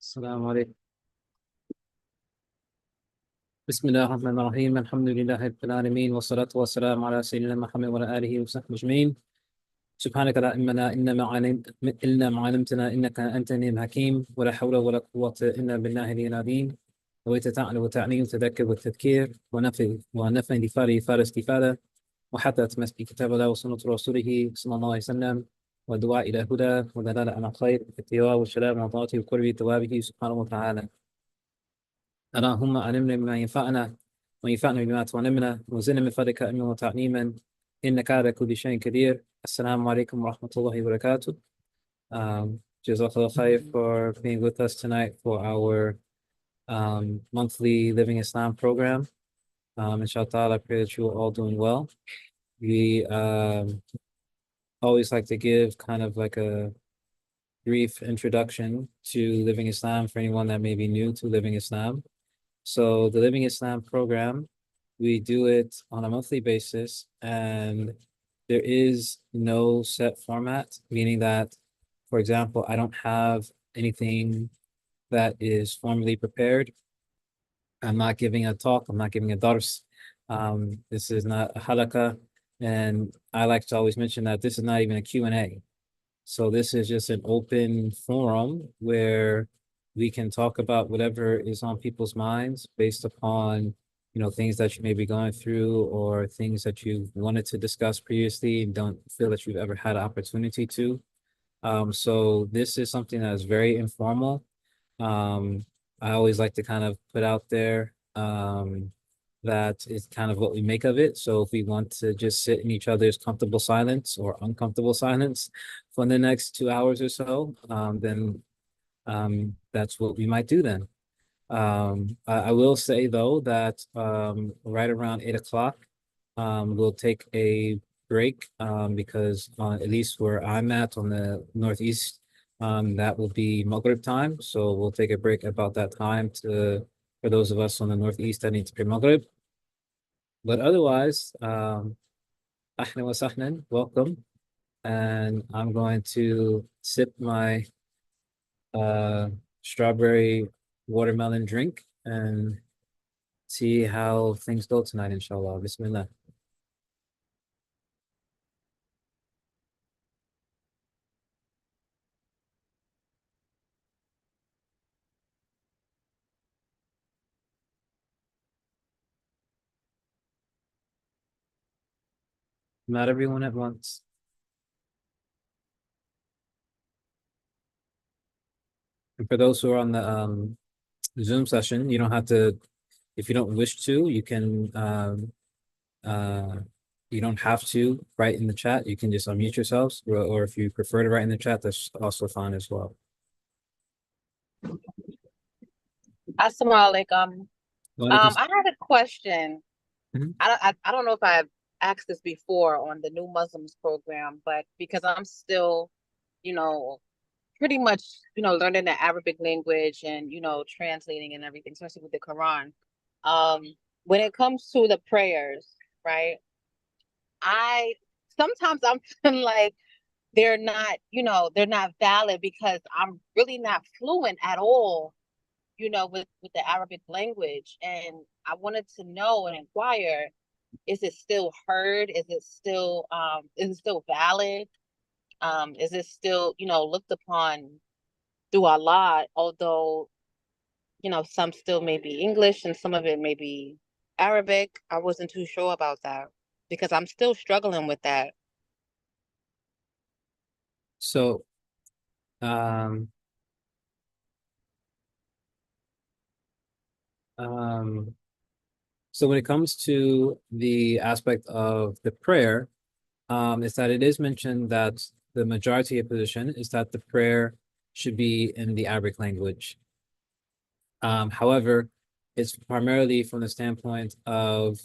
السلام عليكم. بسم الله الرحمن الرحيم. الحمد لله رب العالمين، والصلاة والسلام على سيدنا محمد وعلى آله وصحبه أجمعين. سبحانك لا علم لنا إلا ما علمتنا إنك أنت العليم الحكيم، ولا حول ولا قوة إلا بالله العلي العظيم. نويت تعالى وتعليم وتذكر والتذكير ونفع لفاره فار استفادة، وحتى تمسك كتاب الله وسنة رسوله صلى الله عليه وسلم، والدعاء إلى هدى ودلالة على خير الاتباع والسلام على طاعته وقرب ثوابه سبحانه وتعالى. اللهم علمنا بما ينفعنا وينفعنا بما تعلمنا، وزدنا من فضلك علما وتعليما، إنك على كل شيء قدير. السلام عليكم ورحمة الله وبركاته. Jazakallah khair for being with us tonight for our monthly Living Islam program. Inshallah, I pray that you are all doing well. We always like to give kind of like a brief introduction to Living Islam for anyone that may be new to Living Islam. So the Living Islam program, we do it on a monthly basis, and there is no set format, meaning that, for example, I don't have anything that is formally prepared. I'm not giving a talk, I'm not giving a dars. This is not a halakha, and I like to always mention that this is not even a Q&A. So this is just an open forum where we can talk about whatever is on people's minds based upon, things that you may be going through or things that you've wanted to discuss previously and don't feel that you've ever had an opportunity to. So this is something that is very informal. I always like to kind of put out there that is kind of what we make of it. So if we want to just sit in each other's comfortable silence or uncomfortable silence for the next 2 hours or so, then that's what we might do then. I will say though that right around 8 o'clock, we'll take a break because at least where I'm at on the Northeast, that will be Maghrib time. So we'll take a break about that time for those of us on the Northeast that need to pray Maghrib. But otherwise, ahlan wa sahlan, welcome. And I'm going to sip my strawberry watermelon drink and see how things go tonight, inshallah. Bismillah. Not everyone at once. And for those who are on the Zoom session, you don't have to, if you don't wish to, you don't have to write in the chat. You can just unmute yourselves, or if you prefer to write in the chat, that's also fine as well. Assalamu alaikum. I had a question. Mhm. I don't know if I've asked this before on the New Muslims program, but because I'm still, pretty much, learning the Arabic language and, translating and everything, especially with the Quran. When it comes to the prayers, right? I sometimes I'm feeling like they're not valid because I'm really not fluent at all, with the Arabic language. And I wanted to know and inquire, is it still heard? Is it still valid? Is it still, looked upon through Allah, although, some still may be English and some of it may be Arabic. I wasn't too sure about that because I'm still struggling with that. So, um, um, so when it comes to the aspect of the prayer, is that it is mentioned that the majority of position is that the prayer should be in the Arabic language. However, it's primarily from the standpoint of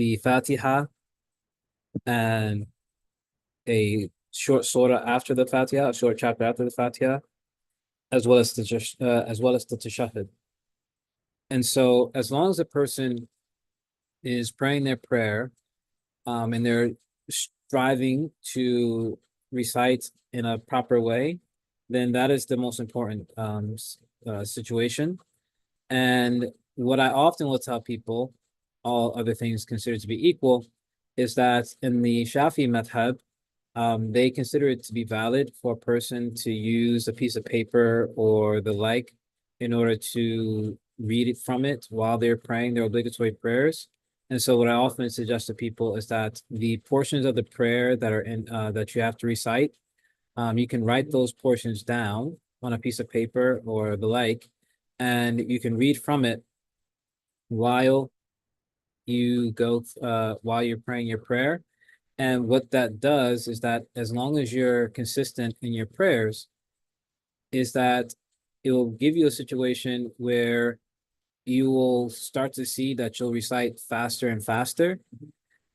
the Fatiha and a short surah after the Fatiha, a short chapter after the Fatiha, as well as the tashahhud. And so, as long as a person is praying their prayer, and they're striving to recite in a proper way, then that is the most important situation. And what I often will tell people, all other things considered to be equal, is that in the Shafi madhab, they consider it to be valid for a person to use a piece of paper or the like in order to read it from it while they're praying their obligatory prayers. And so what I often suggest to people is that the portions of the prayer that are in that you have to recite, you can write those portions down on a piece of paper or the like, and you can read from it while while you're praying your prayer. And what that does is that as long as you're consistent in your prayers, is that it will give you a situation where you will start to see that you'll recite faster and faster.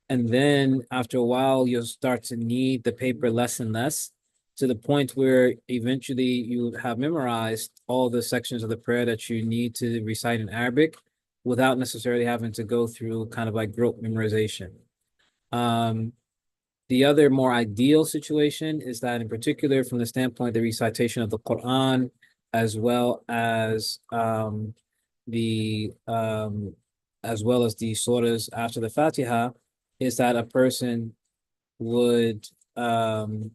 And then after a while, you'll start to need the paper less and less, to the point where eventually you have memorized all the sections of the prayer that you need to recite in Arabic without necessarily having to go through kind of like rote memorization. The other more ideal situation is that, in particular, from the standpoint of the recitation of the Quran, as well as the surahs after the Fatiha, is that a person would go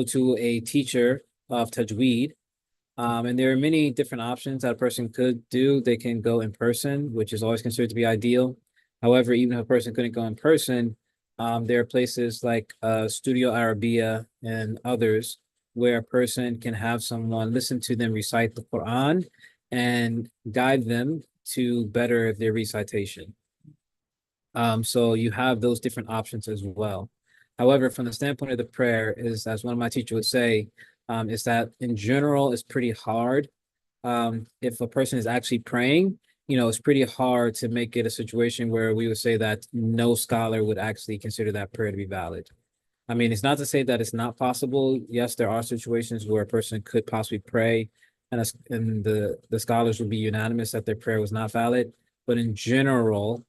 to a teacher of tajweed. And there are many different options that a person could do. They can go in person, which is always considered to be ideal. However, even if a person couldn't go in person, there are places like Studio Arabia and others where a person can have someone listen to them recite the Quran and guide them to better their recitation. So you have those different options as well. However, from the standpoint of the prayer, is as one of my teachers would say, is that in general it's pretty hard. If a person is actually praying, it's pretty hard to make it a situation where we would say that no scholar would actually consider that prayer to be valid. I mean, it's not to say that it's not possible. Yes, there are situations where a person could possibly pray and the scholars would be unanimous that their prayer was not valid. But in general,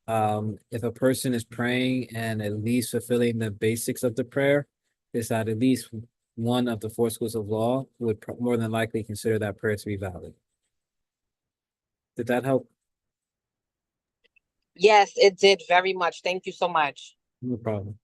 if a person is praying and at least fulfilling the basics of the prayer, is that at least one of the four schools of law would more than likely consider that prayer to be valid. Did that help? Yes, it did very much. Thank you so much. No problem.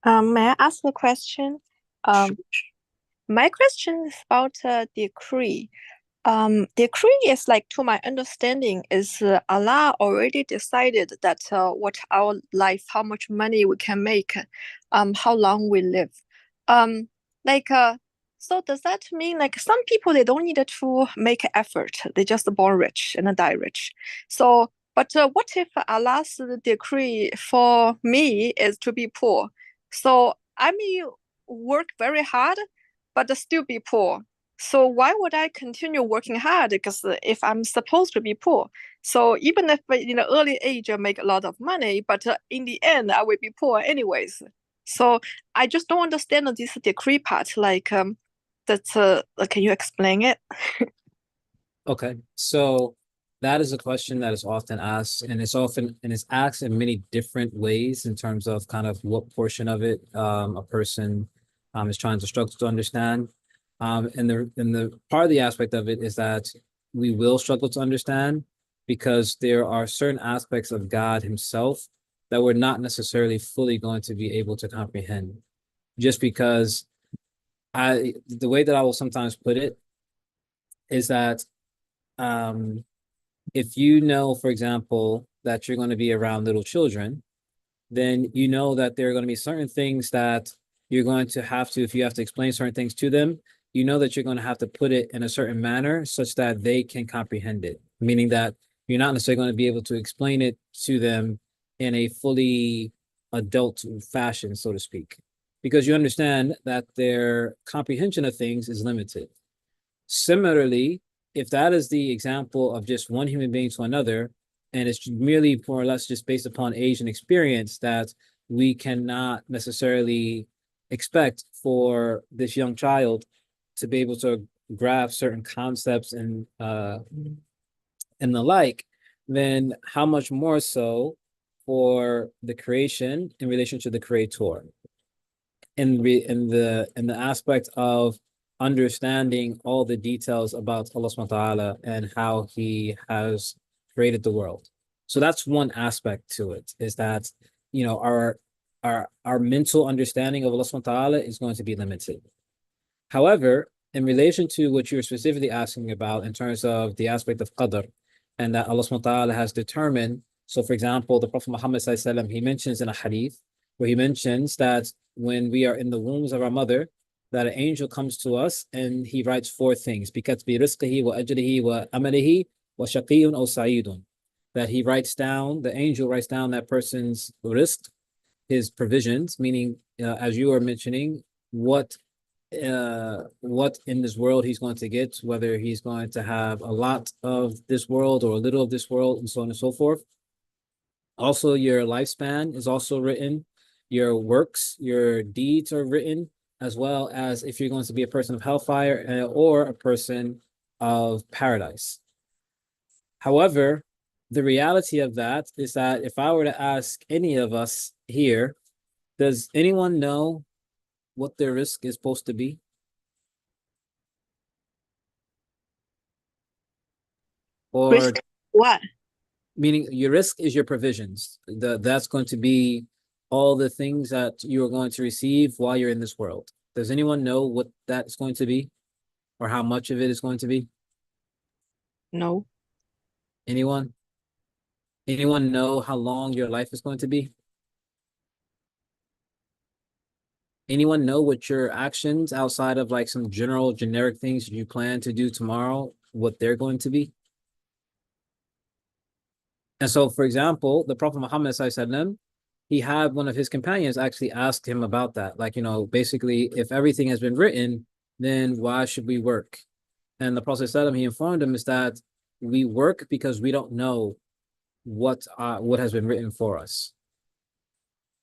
May I ask a question? Um, my question is about decree. Decree is like, to my understanding, is Allah already decided that what our life, how much money we can make, how long we live. Um, like, so does that mean like some people they don't need to make effort, they just born rich and die rich. So, but what if Allah's decree for me is to be poor? So I may work very hard, but still be poor. So why would I continue working hard? Because if I'm supposed to be poor, so even if in the early age I make a lot of money, but in the end I will be poor anyways. So I just don't understand this decree part. Like, can you explain it? Okay, so that is a question that is often asked, and it's asked in many different ways in terms of kind of what portion of it a person is trying to struggle to understand. And the part of the aspect of it is that we will struggle to understand because there are certain aspects of God Himself that we're not necessarily fully going to be able to comprehend. Just because the way that I will sometimes put it is that um, if you know, for example, that you're going to be around little children, then you know that there are going to be certain things that you're going to have to, if you have to explain certain things to them, you know that you're going to have to put it in a certain manner such that they can comprehend it, meaning that you're not necessarily going to be able to explain it to them in a fully adult fashion, so to speak, because you understand that their comprehension of things is limited. Similarly, if that is the example of just one human being to another, And it's merely more or less just based upon age and experience that we cannot necessarily expect for this young child to be able to grasp certain concepts and the like, then how much more so for the creation in relation to the creator, in the aspect of understanding all the details about Allah subhanahu wa ta'ala and how he has created the world. So that's one aspect to it, is that our mental understanding of Allah subhanahu wa ta'ala is going to be limited. However, in relation to what you're specifically asking about in terms of the aspect of qadr, and that Allah subhanahu wa ta'ala has determined. So for example, the Prophet Muhammad sallallahu alaihi wasallam, he mentions in a hadith where he mentions that when we are in the wombs of our mother, that an angel comes to us and he writes four things: بِكَتْبِ رِزْقِهِ وَأَجْرِهِ وَأَمَلِهِ وَشَقِيٌّ أَوْ سَعِيدٌ. That he writes down, the angel writes down that person's risk, his provisions, meaning as you are mentioning, what in this world he's going to get, whether he's going to have a lot of this world or a little of this world, and so on and so forth. Also, your lifespan is also written, your works, your deeds are written, as well as if you're going to be a person of hellfire or a person of paradise. However, the reality of that is that if I were to ask any of us here, does anyone know what their risk is supposed to be? Or Risk what? meaning your risk is your provisions. That's going to be all the things that you're going to receive while you're in this world. Does anyone know what that's going to be, or how much of it is going to be? No. Anyone? Anyone know how long your life is going to be? Anyone know what your actions outside of like some general generic things you plan to do tomorrow, what they're going to be? And so, for example, the Prophet Muhammad sallallahu alaihi wasallam, he had one of his companions actually ask him about that. Like, basically, if everything has been written, then why should we work? And the Prophet sallallahu alaihi wasallam, he informed him is that we work because we don't know what has been written for us.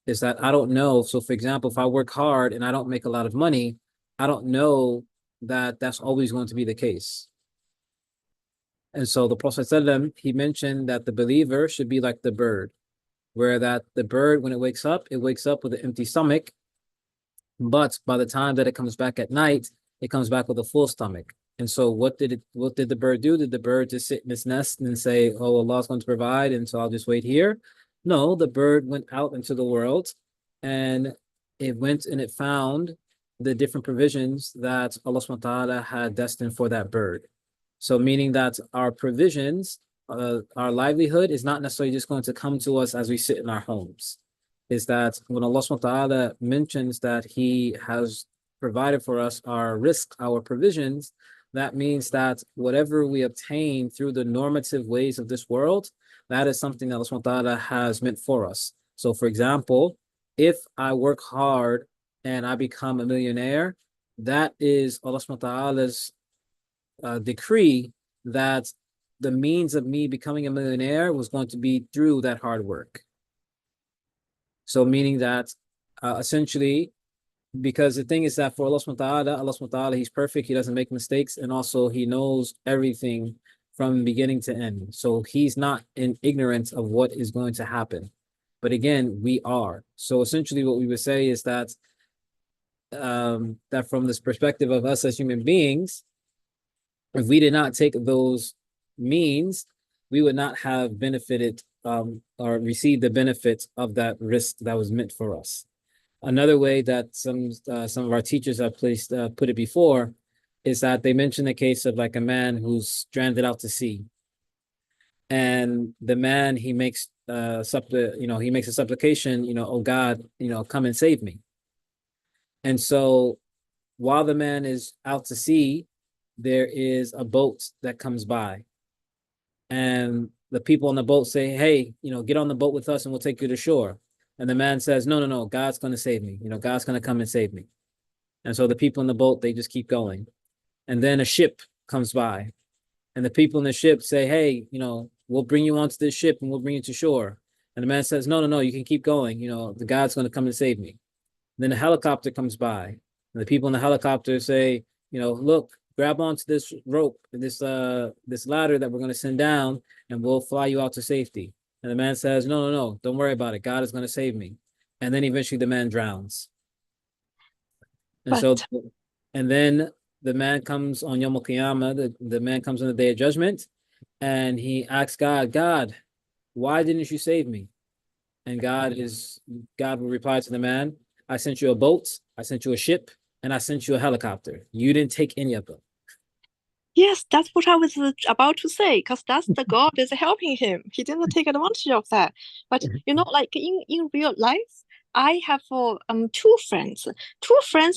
Is that I don't know. So for example, if I work hard and I don't make a lot of money, I don't know that that's always going to be the case. And so the Prophet ﷺ, he mentioned that the believer should be like the bird, where that the bird, when it wakes up with an empty stomach, but by the time that it comes back at night, it comes back with a full stomach. And so what did the bird do? Did the bird just sit in its nest and say, oh, Allah's going to provide, and so I'll just wait here? No, the bird went out into the world and it went and it found the different provisions that Allah subhanahu wa ta'ala had destined for that bird. So meaning that our provisions, our livelihood is not necessarily just going to come to us as we sit in our homes. Is that when Allah subhanahu wa ta'ala mentions that he has provided for us our risk, our provisions, that means that whatever we obtain through the normative ways of this world, that is something that Allah subhanahu wa ta'ala has meant for us. So for example, if I work hard and I become a millionaire, that is Allah subhanahu wa ta'ala's decree that the means of me becoming a millionaire was going to be through that hard work. So meaning that essentially, because the thing is that for Allah subhanahu wa ta'ala, he's perfect, he doesn't make mistakes, and also he knows everything from beginning to end. So he's not in ignorance of what is going to happen. But again, we are. So essentially what we would say is that that from this perspective of us as human beings, if we did not take those means, we would not have benefited or received the benefits of that risk that was meant for us. Another way that some of our teachers have put it before is that they mention the case of like a man who's stranded out to sea, and the man he makes a supplication, oh God, come and save me. And so while the man is out to sea, there is a boat that comes by, and the people on the boat say, hey, get on the boat with us and we'll take you to shore. And the man says, no, God's going to save me. God's going to come and save me. And so the people in the boat, they just keep going. And then a ship comes by, and the people in the ship say, hey, we'll bring you onto this ship and we'll bring you to shore. And the man says, no, no, no, you can keep going. The God's going to come and save me. Then a helicopter comes by, and the people in the helicopter say, look, grab onto this rope, this ladder that we're going to send down, and we'll fly you out to safety. And the man says, no, no, no, don't worry about it. God is going to save me. And then eventually the man drowns. And then the man comes on Yom Qiyamah, the man comes on the Day of Judgment, and he asks God, why didn't you save me? And God will reply to the man, I sent you a boat, I sent you a ship, and I sent you a helicopter. You didn't take any of them. Yes, that's what I was about to say, because that's the God is helping him. He didn't take advantage of that. But like in real life, I have two friends.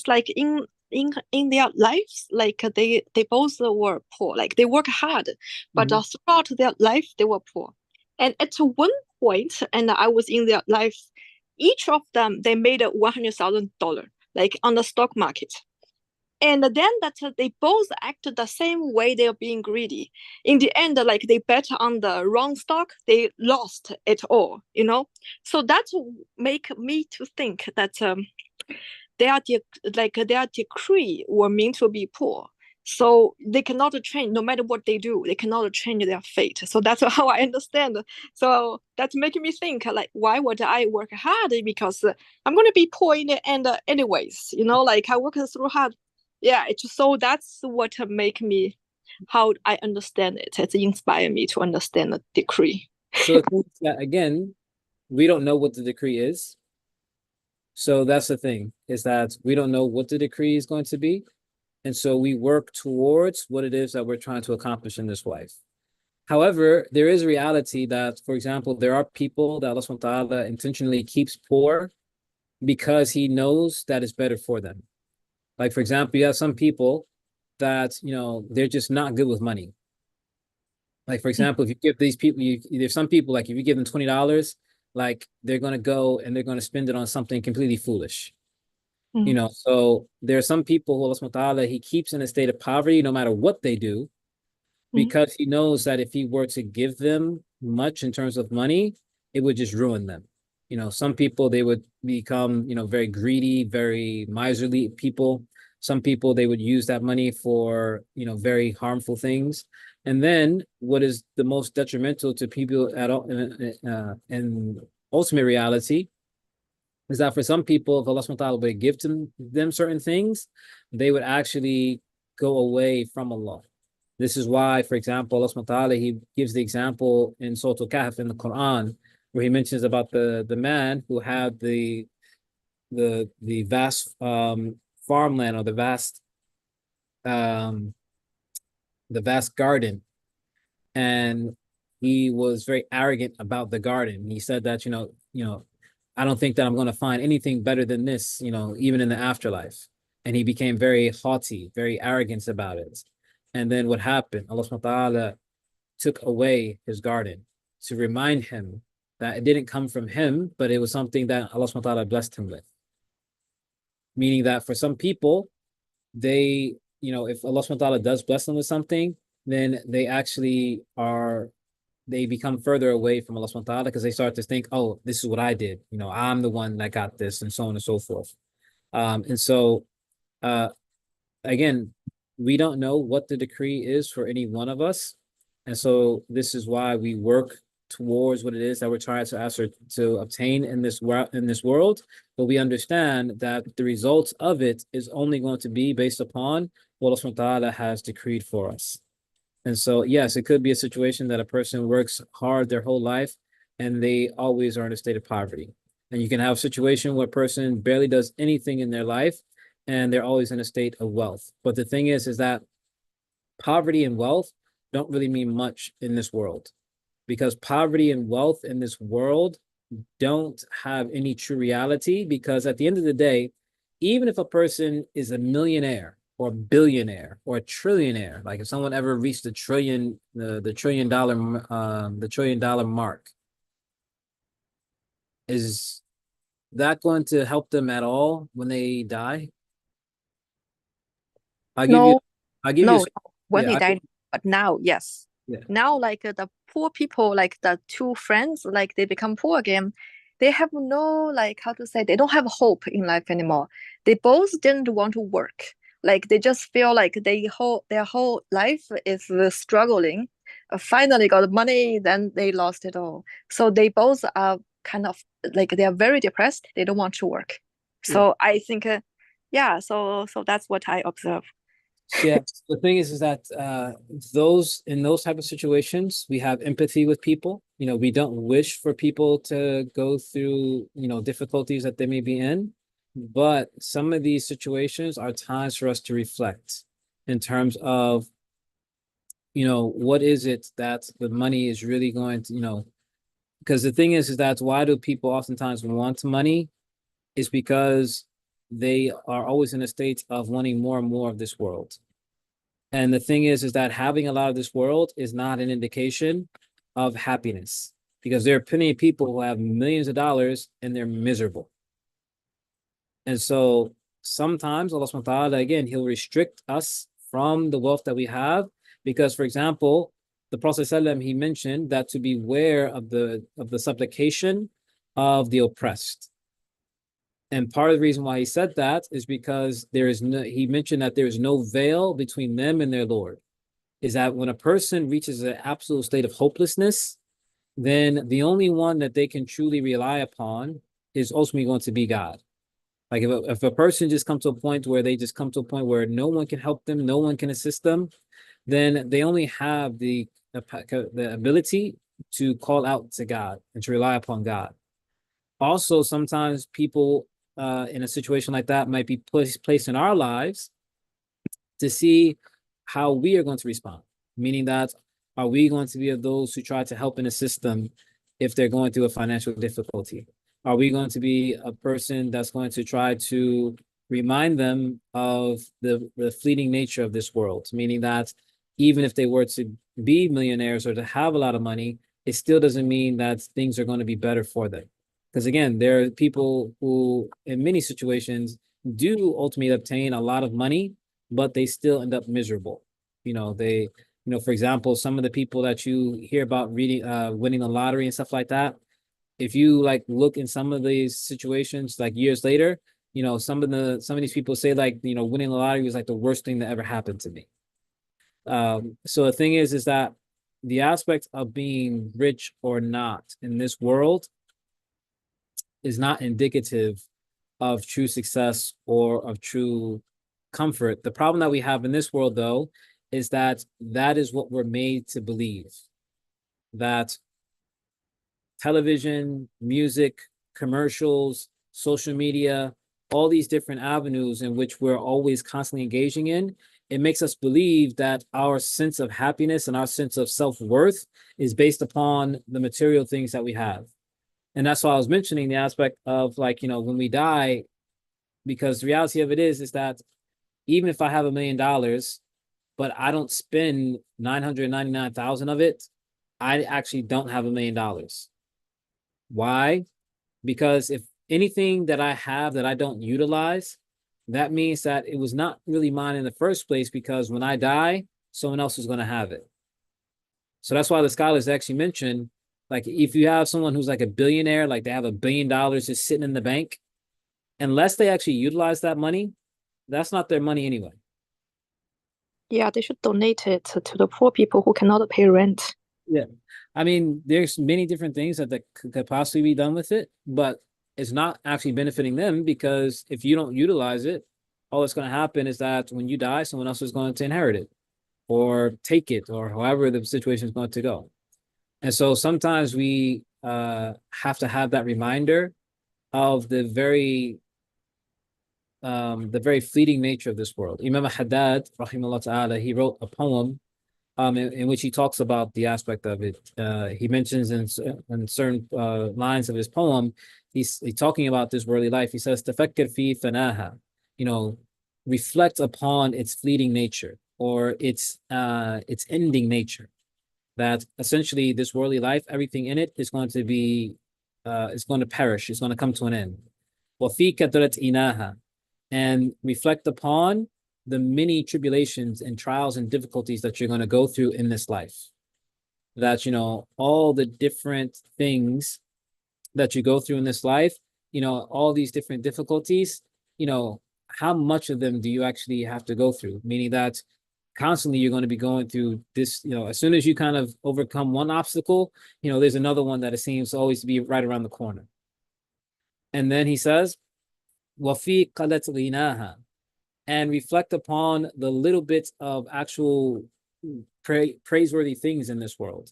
Like in their lives, like they both were poor. Like they work hard, but throughout their life they were poor. And at one point, and I was in their life, each of them they made $100,000, like on the stock market. And then that they both acted the same way. They're being greedy. In the end, like they bet on the wrong stock, they lost it all. So that make me to think that their decree were meant to be poor. So they cannot change, no matter what they do, they cannot change their fate. So that's how I understand. So that's making me think, like, why would I work hard? Because I'm going to be poor in the end anyways. Like I work through hard. Yeah, so that's what make me, how I understand it. It's inspired me to understand the decree. So again, we don't know what the decree is. So that's the thing, is that we don't know what the decree is going to be. And so we work towards what it is that we're trying to accomplish in this life. However, there is a reality that, for example, there are people that Allah subhanahu wa ta'ala intentionally keeps poor because he knows that it's better for them. Like, for example, you have some people that, they're just not good with money. Like, for example, if you give these people, there's some people, like, if you give them $20, like, they're going to go and they're going to spend it on something completely foolish. So there are some people who Allah subhanahu wa ta'ala, he keeps in a state of poverty no matter what they do, because he knows that if he were to give them much in terms of money, it would just ruin them. Some people, they would become, very greedy, very miserly people. Some people, they would use that money for, very harmful things. And then what is the most detrimental to people at all, in ultimate reality, is that for some people, if Allah subhanahu wa ta'ala would give them certain things, they would actually go away from Allah. This is why, for example, Allah subhanahu wa ta'ala, he gives the example in Surah Al-Kahf in the Quran, where he mentions about the man who had the vast farmland, or the vast garden, and he was very arrogant about the garden. He said that I don't think that I'm going to find anything better than this, even in the afterlife. And he became very haughty, very arrogant about it. And then what happened? Allah subhanahu wa ta'ala took away his garden to remind him that it didn't come from him, but it was something that Allah subhanahu wa ta'ala blessed him with. Meaning that for some people, they, if Allah subhanahu wa ta'ala does bless them with something, then they actually they become further away from Allah subhanahu wa ta'ala, because they start to think, oh, this is what I did. I'm the one that got this, and so on and so forth. And so, again, we don't know what the decree is for any one of us. And so this is why we work towards what it is that we're trying to obtain in this world. But we understand that the results of it is only going to be based upon what Allah subhanahu wa ta'ala has decreed for us. And so, yes, it could be a situation that a person works hard their whole life and they always are in a state of poverty. And you can have a situation where a person barely does anything in their life and they're always in a state of wealth. But the thing is that poverty and wealth don't really mean much in this world, because poverty and wealth in this world don't have any true reality. Because at the end of the day, even if a person is a millionaire or billionaire or a trillionaire, like if someone ever reached the trillion dollar mark, is that going to help them at all when they die? No, I'll give you when they die, but now, yes. Yeah. Now, like the poor people, like the two friends, like they become poor again. They have no, like, how to say, they don't have hope in life anymore. They both didn't want to work. Like they just feel like their whole life is struggling. Finally got money, then they lost it all. So they both are kind of like they are very depressed. They don't want to work. Yeah. So I think, yeah. So that's what I observe. Yeah, the thing is that those in those type of situations, we have empathy with people. You know, we don't wish for people to go through, you know, difficulties that they may be in, but some of these situations are times for us to reflect in terms of, you know, what is it that the money is really going to, you know, because the thing is that why do people oftentimes want money is because they are always in a state of wanting more and more of this world. And the thing is that having a lot of this world is not an indication of happiness because there are plenty of people who have millions of dollars and they're miserable. And so sometimes Allah subhanahu wa ta'ala, again, He'll restrict us from the wealth that we have because, for example, the Prophet ﷺ, he mentioned that to beware of the supplication of the oppressed. And part of the reason why he said that is because he mentioned that there is no veil between them and their Lord. Is that when a person reaches an absolute state of hopelessness, then the only one that they can truly rely upon is ultimately going to be God. Like if a person just comes to a point where they just come to a point where no one can help them, no one can assist them, then they only have the ability to call out to God and to rely upon God. Also, sometimes people in a situation like that might be placed in our lives to see how we are going to respond. Meaning that, are we going to be of those who try to help and assist them if they're going through a financial difficulty? Are we going to be a person that's going to try to remind them of the fleeting nature of this world? Meaning that even if they were to be millionaires or to have a lot of money, it still doesn't mean that things are going to be better for them. Because again, there are people who, in many situations, do ultimately obtain a lot of money, but they still end up miserable. For example, some of the people that you hear about winning the lottery and stuff like that, if you like look in some of these situations like years later, some of these people say like, winning the lottery was like the worst thing that ever happened to me. So the thing is that the aspect of being rich or not in this world is not indicative of true success or of true comfort. The problem that we have in this world, though, is that is what we're made to believe. That television, music, commercials, social media, all these different avenues in which we're always constantly engaging in, it makes us believe that our sense of happiness and our sense of self-worth is based upon the material things that we have. And that's why I was mentioning the aspect of like, when we die, because the reality of it is that even if I have $1 million, but I don't spend 999,000 of it, I actually don't have $1 million. Why? Because if anything that I have that I don't utilize, that means that it was not really mine in the first place, because when I die, someone else is going to have it. So that's why the scholars actually mention, like, if you have someone who's like a billionaire, like they have $1 billion just sitting in the bank, unless they actually utilize that money, that's not their money anyway. Yeah, they should donate it to the poor people who cannot pay rent. Yeah. I mean, there's many different things that could possibly be done with it, but it's not actually benefiting them, because if you don't utilize it, all that's going to happen is that when you die, someone else is going to inherit it or take it, or however the situation is going to go. And so sometimes we have to have that reminder of the very fleeting nature of this world. Imam Haddad, rahimahullah ta'ala, he wrote a poem in which he talks about the aspect of it. He mentions in certain lines of his poem, he's talking about this worldly life. He says, "Tafakkar fi fanaha," reflect upon its fleeting nature, or its ending nature. That essentially this worldly life, everything in it is going to be, is going to perish. It's going to come to an end. وَفِي كَثْرَةِ إِنَاهَا, and reflect upon the many tribulations and trials and difficulties that you're going to go through in this life. that, all the different things that you go through in this life, all these different difficulties, how much of them do you actually have to go through? Meaning that constantly you're going to be going through this, as soon as you kind of overcome one obstacle, there's another one that it seems always to be right around the corner. And then he says, وَفِي قَلَتْ غِنَاهَا, and reflect upon the little bits of actual praiseworthy things in this world.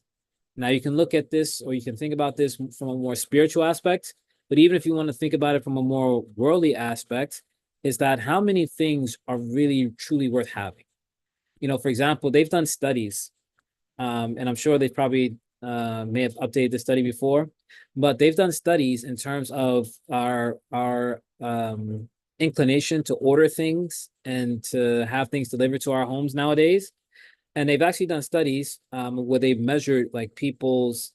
Now, you can look at this, or you can think about this from a more spiritual aspect, but even if you want to think about it from a more worldly aspect, is that how many things are really truly worth having? For example, they've done studies, and I'm sure they've probably may have updated the study before, but they've done studies in terms of our inclination to order things and to have things delivered to our homes nowadays. And they've actually done studies where they've measured like people's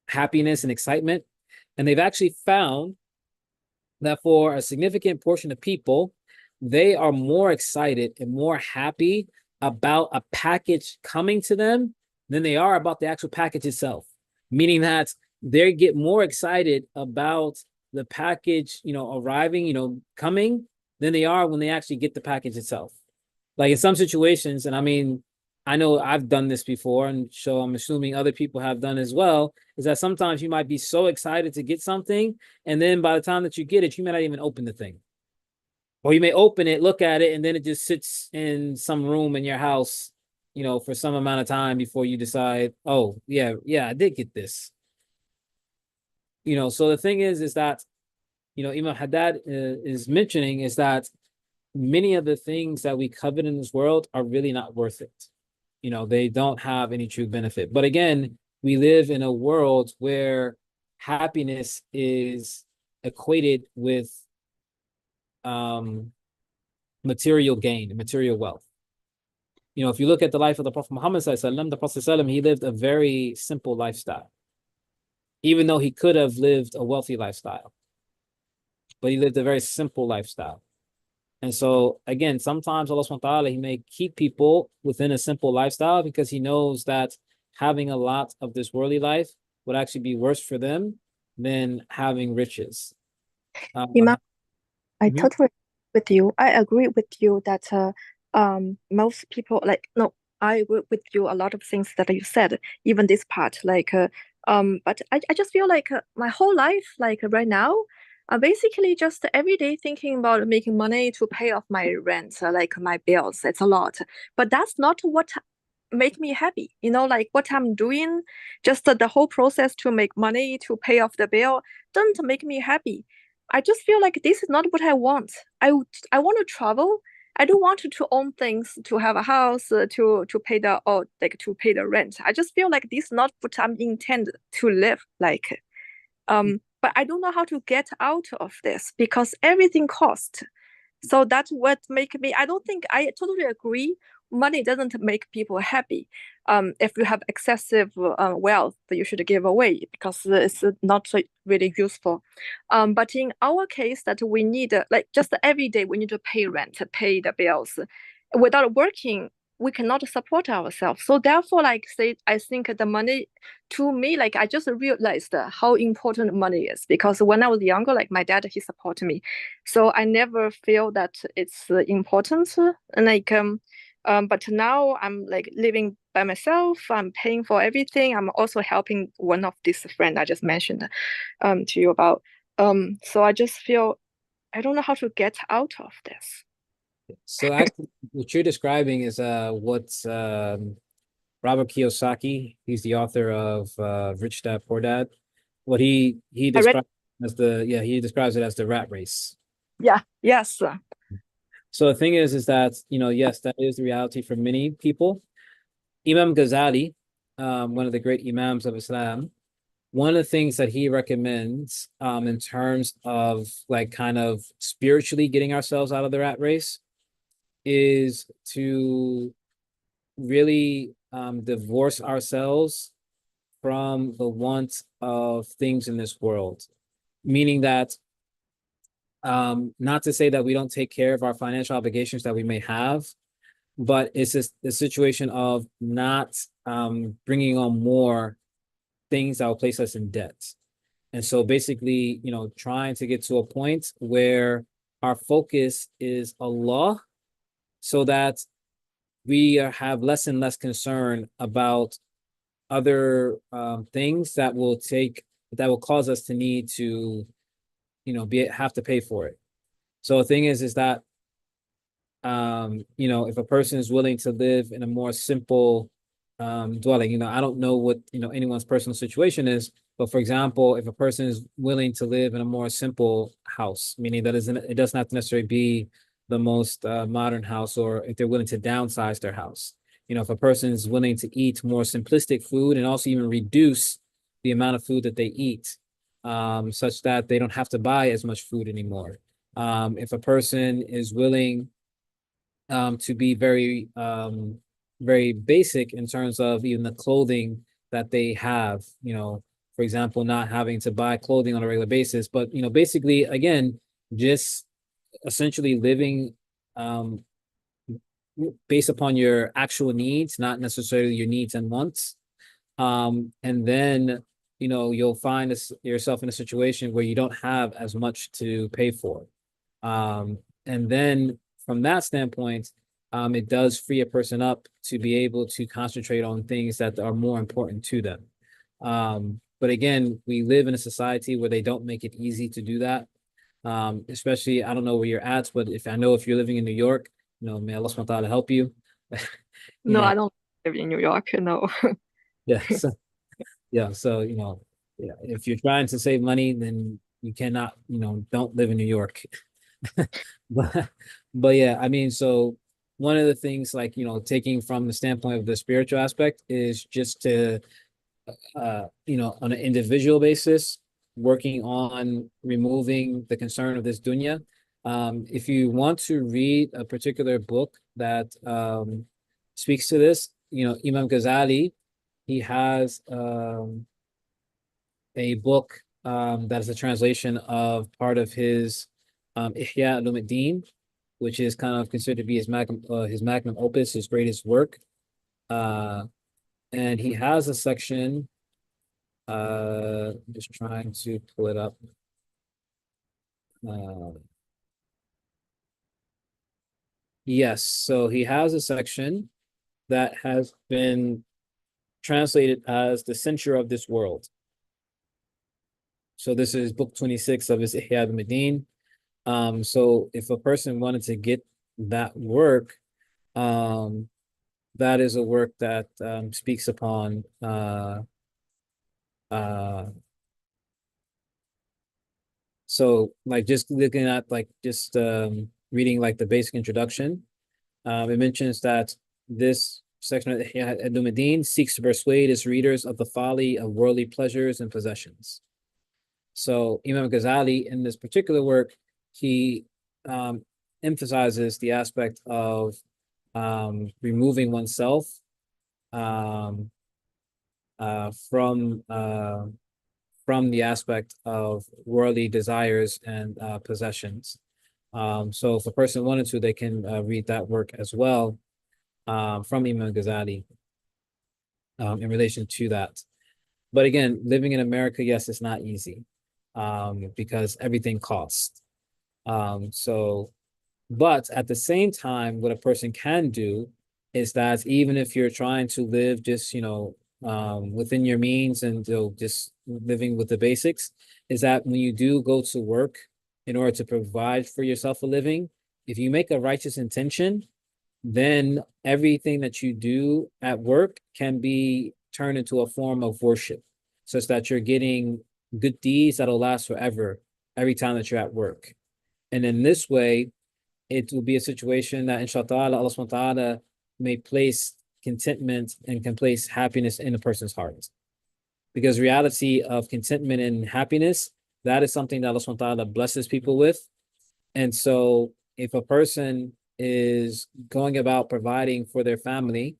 happiness and excitement. And they've actually found that for a significant portion of people, they are more excited and more happy about a package coming to them than they are about the actual package itself. Meaning that they get more excited about the package, arriving, coming, than they are when they actually get the package itself. Like in some situations, and I mean, I know I've done this before, and so I'm assuming other people have done as well, is that sometimes you might be so excited to get something, and then by the time that you get it, you may not even open the thing. Or you may open it, look at it, and then it just sits in some room in your house, for some amount of time before you decide, oh, yeah, I did get this. So the thing is that, Imam Haddad is mentioning is that many of the things that we covet in this world are really not worth it. They don't have any true benefit. But again, we live in a world where happiness is equated with material gain, material wealth. If you look at the life of the Prophet Muhammad sallallahu the Prophet sallallahu, he lived a very simple lifestyle, even though he could have lived a wealthy lifestyle, but he lived a very simple lifestyle. And so again, sometimes Allah subhanahu wa ta'ala, he may keep people within a simple lifestyle because he knows that having a lot of this worldly life would actually be worse for them than having riches. Imam, I Mhm. totally agree with you. I agree with you that most people no, I agree with you a lot of things that you said, even this part. But I just feel like my whole life, like right now, I'm basically just every day thinking about making money to pay off my rent, like my bills. It's a lot, but that's not what make me happy. Like what I'm doing, just the whole process to make money to pay off the bill doesn't make me happy. I just feel like this is not what I want. I want to travel. I don't want to own things, to have a house, to pay the or like to pay the rent. I just feel like this is not what I'm intended to live like. But I don't know how to get out of this because everything costs. So that's what make me. I don't think I totally agree. Money doesn't make people happy. If you have excessive wealth, you should give away because it's not so really useful. But in our case, that we need like just every day we need to pay rent, pay the bills. Without working, we cannot support ourselves. So therefore, like say, I think the money to me, like I just realized how important money is because when I was younger, like my dad, he supported me, so I never feel that it's important. But now I'm like living by myself. I'm paying for everything. I'm also helping one of this friend I just mentioned to you about. So I just feel I don't know how to get out of this. So actually, what you're describing is what's Robert Kiyosaki. He's the author of Rich Dad Poor Dad. What he I read, describes he describes it as the rat race. yeah, yes, So the thing is that yes, that is the reality for many people. Imam Ghazali, one of the great imams of Islam, one of the things that he recommends in terms of like kind of spiritually getting ourselves out of the rat race is to really divorce ourselves from the want of things in this world. Meaning that not to say that we don't take care of our financial obligations that we may have, but it's just the situation of not bringing on more things that will place us in debt. And so basically, trying to get to a point where our focus is Allah, so that we have less and less concern about other things that will cause us to need to, have to pay for it. So the thing is that if a person is willing to live in a more simple dwelling, I don't know what anyone's personal situation is, but for example, if a person is willing to live in a more simple house, meaning that it doesn't have to necessarily be the most modern house, or if they're willing to downsize their house, if a person is willing to eat more simplistic food and also even reduce the amount of food that they eat, such that they don't have to buy as much food anymore. If a person is willing to be very basic in terms of even the clothing that they have, for example, not having to buy clothing on a regular basis, but, basically, again, just essentially living based upon your actual needs, not necessarily your needs and wants. And then, you'll find yourself in a situation where you don't have as much to pay for. And then from that standpoint, it does free a person up to be able to concentrate on things that are more important to them. But again, we live in a society where they don't make it easy to do that. Especially, I don't know where you're at, but if you're living in New York, may Allah subhanahu wa ta'ala help you. No, I don't live in New York. No. Yeah. So, yeah, if you're trying to save money, then you cannot, don't live in New York. but yeah, I mean, so one of the things, like, taking from the standpoint of the spiritual aspect, is just to, on an individual basis, working on removing the concern of this dunya. If you want to read a particular book that speaks to this, Imam Ghazali, he has a book that is a translation of part of his Ihya Ulumuddin, which is kind of considered to be his magnum opus, his greatest work. And he has a section, just trying to pull it up. Yes, so he has a section that has been translated as the censure of this world. So this is book 26 of his Ihya Ulumuddin. So if a person wanted to get that work, that is a work that speaks upon so, like, just looking at, like, just reading, like, the basic introduction, it mentions that this section of Ihya Ulumuddin seeks to persuade its readers of the folly of worldly pleasures and possessions. So Imam Ghazali, in this particular work, he emphasizes the aspect of removing oneself from the aspect of worldly desires and possessions. So if a person wanted to, they can read that work as well, from Imam Ghazali, in relation to that. But again, living in America, yes, it's not easy, because everything costs. But at the same time, what a person can do is that even if you're trying to live just, within your means and just living with the basics, is that when you do go to work in order to provide for yourself a living, if you make a righteous intention, then everything that you do at work can be turned into a form of worship, such that you're getting good deeds that'll last forever every time that you're at work. And in this way, it will be a situation that, inshallah, Allah subhanahu wa ta'ala may place contentment and can place happiness in a person's heart. Because reality of contentment and happiness, that is something that Allah subhanahu wa ta'ala blesses people with. And so if a person is going about providing for their family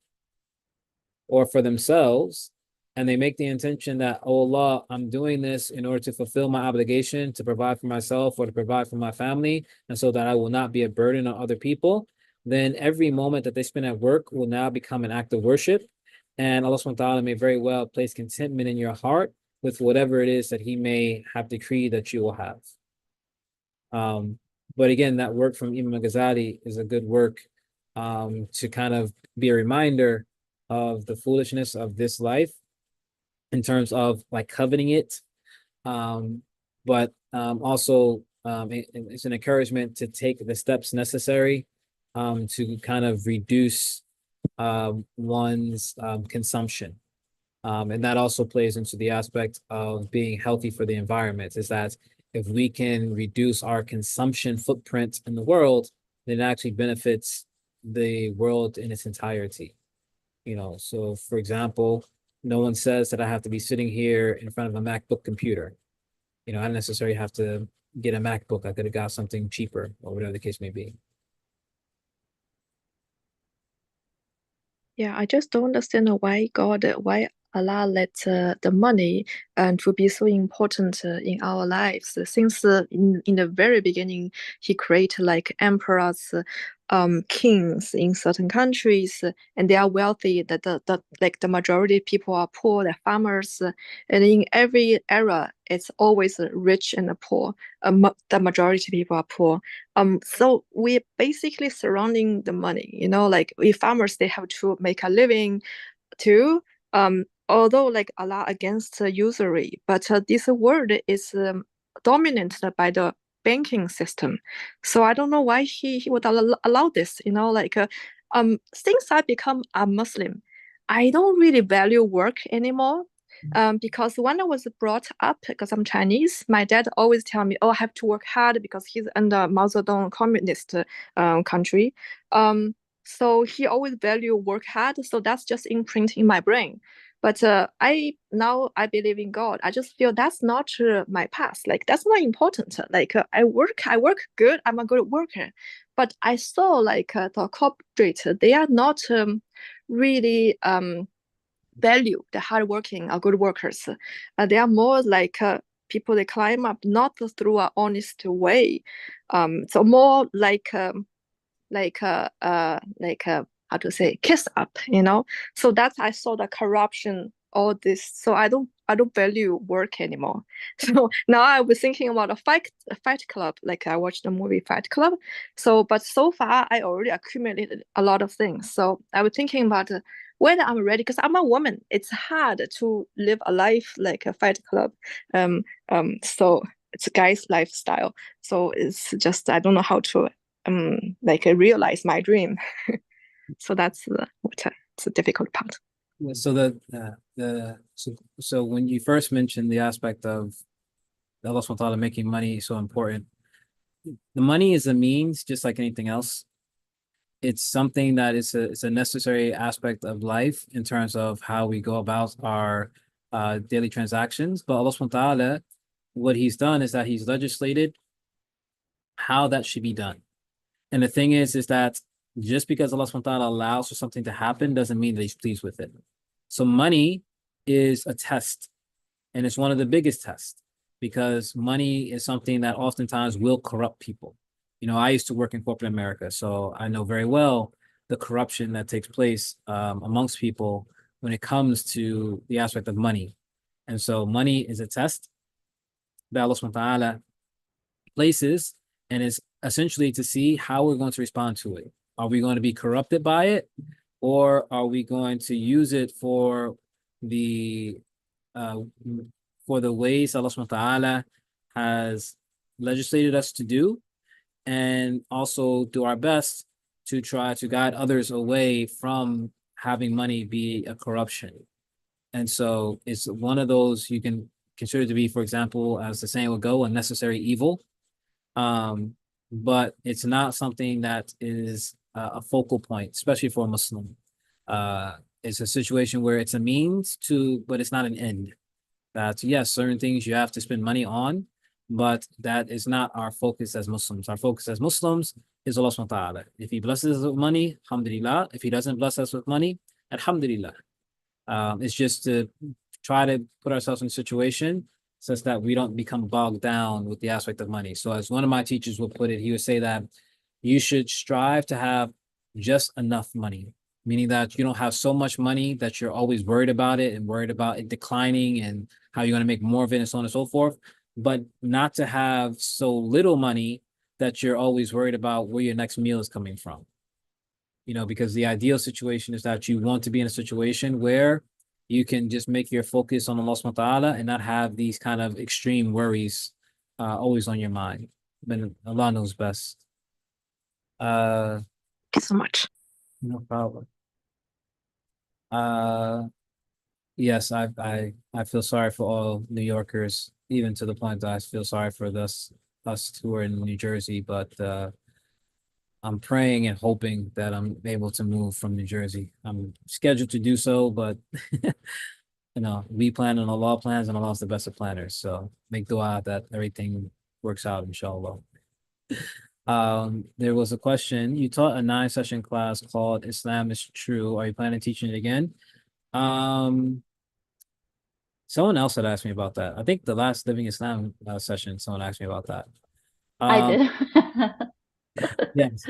or for themselves, and they make the intention that, oh Allah, I'm doing this in order to fulfill my obligation to provide for myself or to provide for my family, and so that I will not be a burden on other people, then every moment that they spend at work will now become an act of worship. And Allah subhanahu wa ta'ala may very well place contentment in your heart with whatever it is that he may have decreed that you will have. But again, that work from Imam Ghazali is a good work to kind of be a reminder of the foolishness of this life in terms of like coveting it. But also it's an encouragement to take the steps necessary to kind of reduce one's consumption. And that also plays into the aspect of being healthy for the environment, is that if we can reduce our consumption footprint in the world, then it actually benefits the world in its entirety. You know, so for example, no one says that I have to be sitting here in front of a MacBook computer. You know, I don't necessarily have to get a MacBook. I could have got something cheaper or whatever the case may be. Yeah, I just don't understand why Allah let the money to be so important in our lives. Since in the very beginning, He created like emperors, kings in certain countries, and they are wealthy. The majority of people are poor. They're farmers, and in every era, it's always rich and poor. The majority of people are poor. So we're basically surrounding the money, you know, like we farmers, they have to make a living too. Although like a lot against usury, but this world is dominated by the banking system. So I don't know why he would allow this, you know, like since I become a Muslim, I don't really value work anymore. Because when I was brought up, because I'm Chinese, my dad always tell me, "Oh, I have to work hard because he's under Mao Zedong communist country." So he always value work hard. So that's just imprinted in my brain. But I believe in God. I just feel that's not my path. Like that's not important. Like I work good. I'm a good worker. But I saw like the corporate, they are not really value the hardworking or good workers. They are more like people they climb up not through an honest way. So more how to say kiss up, you know. So that's I saw the corruption, all this. So I don't value work anymore. So now I was thinking about a fight club. Like I watched the movie Fight Club. So but so far I already accumulated a lot of things. So I was thinking about whether I'm ready, because I'm a woman. It's hard to live a life like a Fight Club. So it's a guy's lifestyle. So it's just I don't know how to like realize my dream. So that's it's a difficult part. So so when you first mentioned the aspect of Allah subhanahu wa ta'ala making money so important, the money is a means just like anything else. It's something that it's a necessary aspect of life in terms of how we go about our daily transactions. But Allah subhanahu wa ta'ala, what he's done is that he's legislated how that should be done. And the thing is that just because Allah subhanahu wa ta'ala allows for something to happen doesn't mean that he's pleased with it. So money is a test, and it's one of the biggest tests, because money is something that oftentimes will corrupt people. You know, I used to work in corporate America, so I know very well the corruption that takes place amongst people when it comes to the aspect of money. And so money is a test that Allah subhanahu wa ta'ala places, and is essentially to see how we're going to respond to it. Are we going to be corrupted by it, or are we going to use it for the ways Allah subhanahu wa ta'ala has legislated us to do, and also do our best to try to guide others away from having money be a corruption. And so it's one of those you can consider to be, for example, as the saying would go, a necessary evil. But it's not something that is a focal point, especially for a Muslim. It's a situation where it's a means to, but it's not an end. That yes, certain things you have to spend money on, but that is not our focus as Muslims. Our focus as Muslims is Allah subhanahu wa ta'ala. If he blesses us with money, alhamdulillah. If he doesn't bless us with money, alhamdulillah. It's just to try to put ourselves in a situation such that we don't become bogged down with the aspect of money. So as one of my teachers would put it, he would say that you should strive to have just enough money. meaning that you don't have so much money that you're always worried about it and worried about it declining and how you're going to make more of it and so on and so forth, but not to have so little money that you're always worried about where your next meal is coming from. You know, because the ideal situation is that you want to be in a situation where you can just make your focus on Allah subhanahu wa ta'ala and not have these kind of extreme worries always on your mind. But Allah knows best. Thank you so much. No problem. Yes, I feel sorry for all New Yorkers, even to the point that I feel sorry for us who are in New Jersey, but I'm praying and hoping that I'm able to move from New Jersey. I'm scheduled to do so, but you know, we plan and Allah plans, and Allah's the best of planners. So make dua that everything works out, inshallah. There was a question. You taught a 9-session class called Islam is True. Are you planning on teaching it again? Someone else had asked me about that. I think the last Living Islam session, someone asked me about that. I did. Yes.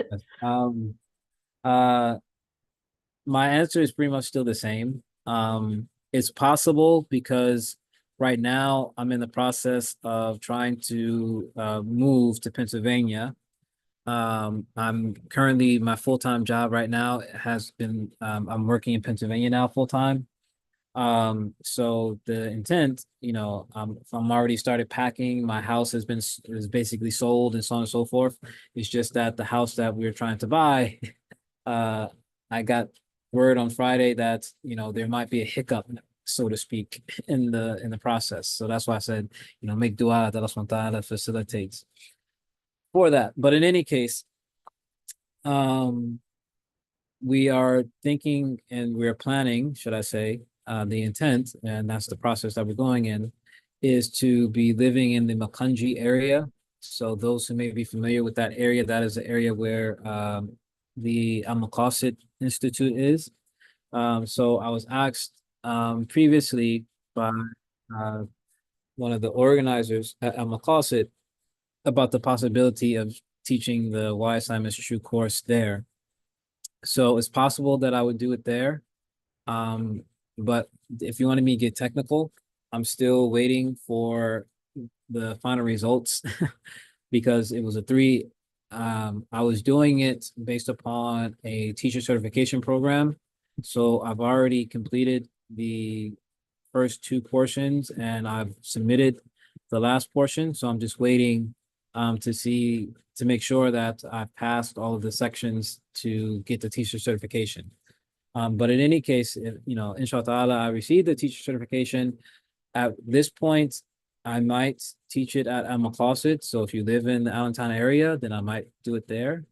My answer is pretty much still the same. It's possible because right now I'm in the process of trying to move to Pennsylvania. I'm currently, my full-time job right now has been I'm working in Pennsylvania now full-time. So the intent, you know, I'm already started packing. My house is basically sold and so on and so forth. It's just that the house that we were trying to buy, I got word on Friday that, you know, there might be a hiccup, so to speak, in the process. So that's why I said, you know, make dua that Allah subhanahu wa ta'ala facilitates for that. But in any case, we are thinking and we're planning, should I say, the intent, and that's the process that we're going in, is to be living in the Makanji area. So those who may be familiar with that area, that is the area where the Al-Maqasid Institute is. So I was asked previously by one of the organizers at Al-Maqasid about the possibility of teaching the Why Islam is True course there. So it's possible that I would do it there. But if you wanted me to get technical, I'm still waiting for the final results because it was a 3. I was doing it based upon a teacher certification program. So I've already completed the first 2 portions and I've submitted the last portion. So I'm just waiting to make sure that I've passed all of the sections to get the teacher certification. But in any case, you know, inshallah, I received the teacher certification. At this point, I might teach it at Al-Maqasid. So if you live in the Allentown area, then I might do it there.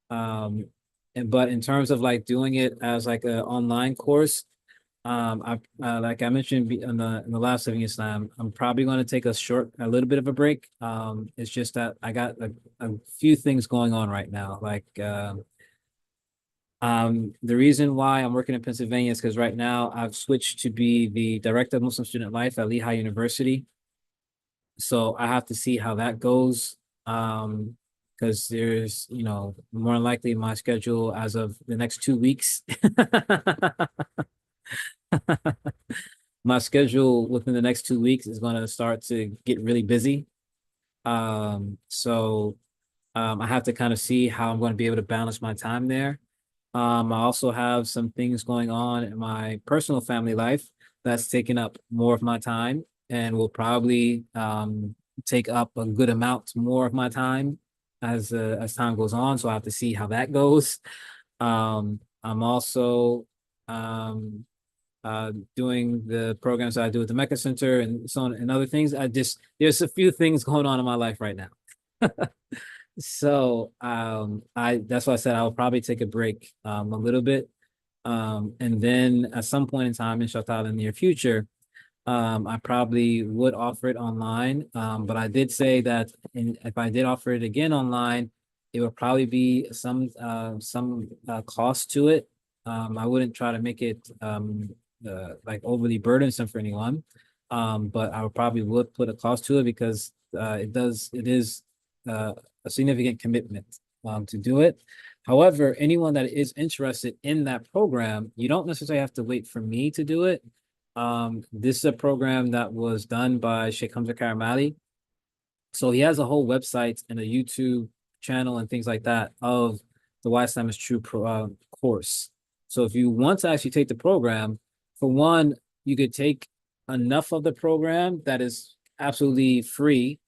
But in terms of like doing it as like an online course, like I mentioned in the last Living Islam, I'm probably going to take a little bit of a break. It's just that I got a few things going on right now. Like the reason why I'm working in Pennsylvania is because right now I've switched to be the director of Muslim student life at Lehigh University. So I have to see how that goes. Because there's, you know, more than likely my schedule as of the next 2 weeks. My schedule within the next 2 weeks is going to start to get really busy. So I have to kind of see how I'm going to be able to balance my time there. I also have some things going on in my personal family life that's taking up more of my time and will probably take up a good amount more of my time as time goes on. So I have to see how that goes. I'm also doing the programs that I do at the Mecca Center and so on and other things. There's a few things going on in my life right now. So that's why I said I'll probably take a break a little bit. And then at some point in time, inshallah, in the near future, I probably would offer it online. But I did say that if I did offer it again online, it would probably be some cost to it. I wouldn't try to make it like overly burdensome for anyone. But I would put a cost to it because it is a significant commitment to do it. However, anyone that is interested in that program, you don't necessarily have to wait for me to do it. This is a program that was done by Sheikh Hamza Karamali. So he has a whole website and a YouTube channel and things like that of the Why Islam is True course. So if you want to actually take the program, for one, you could take enough of the program that is absolutely free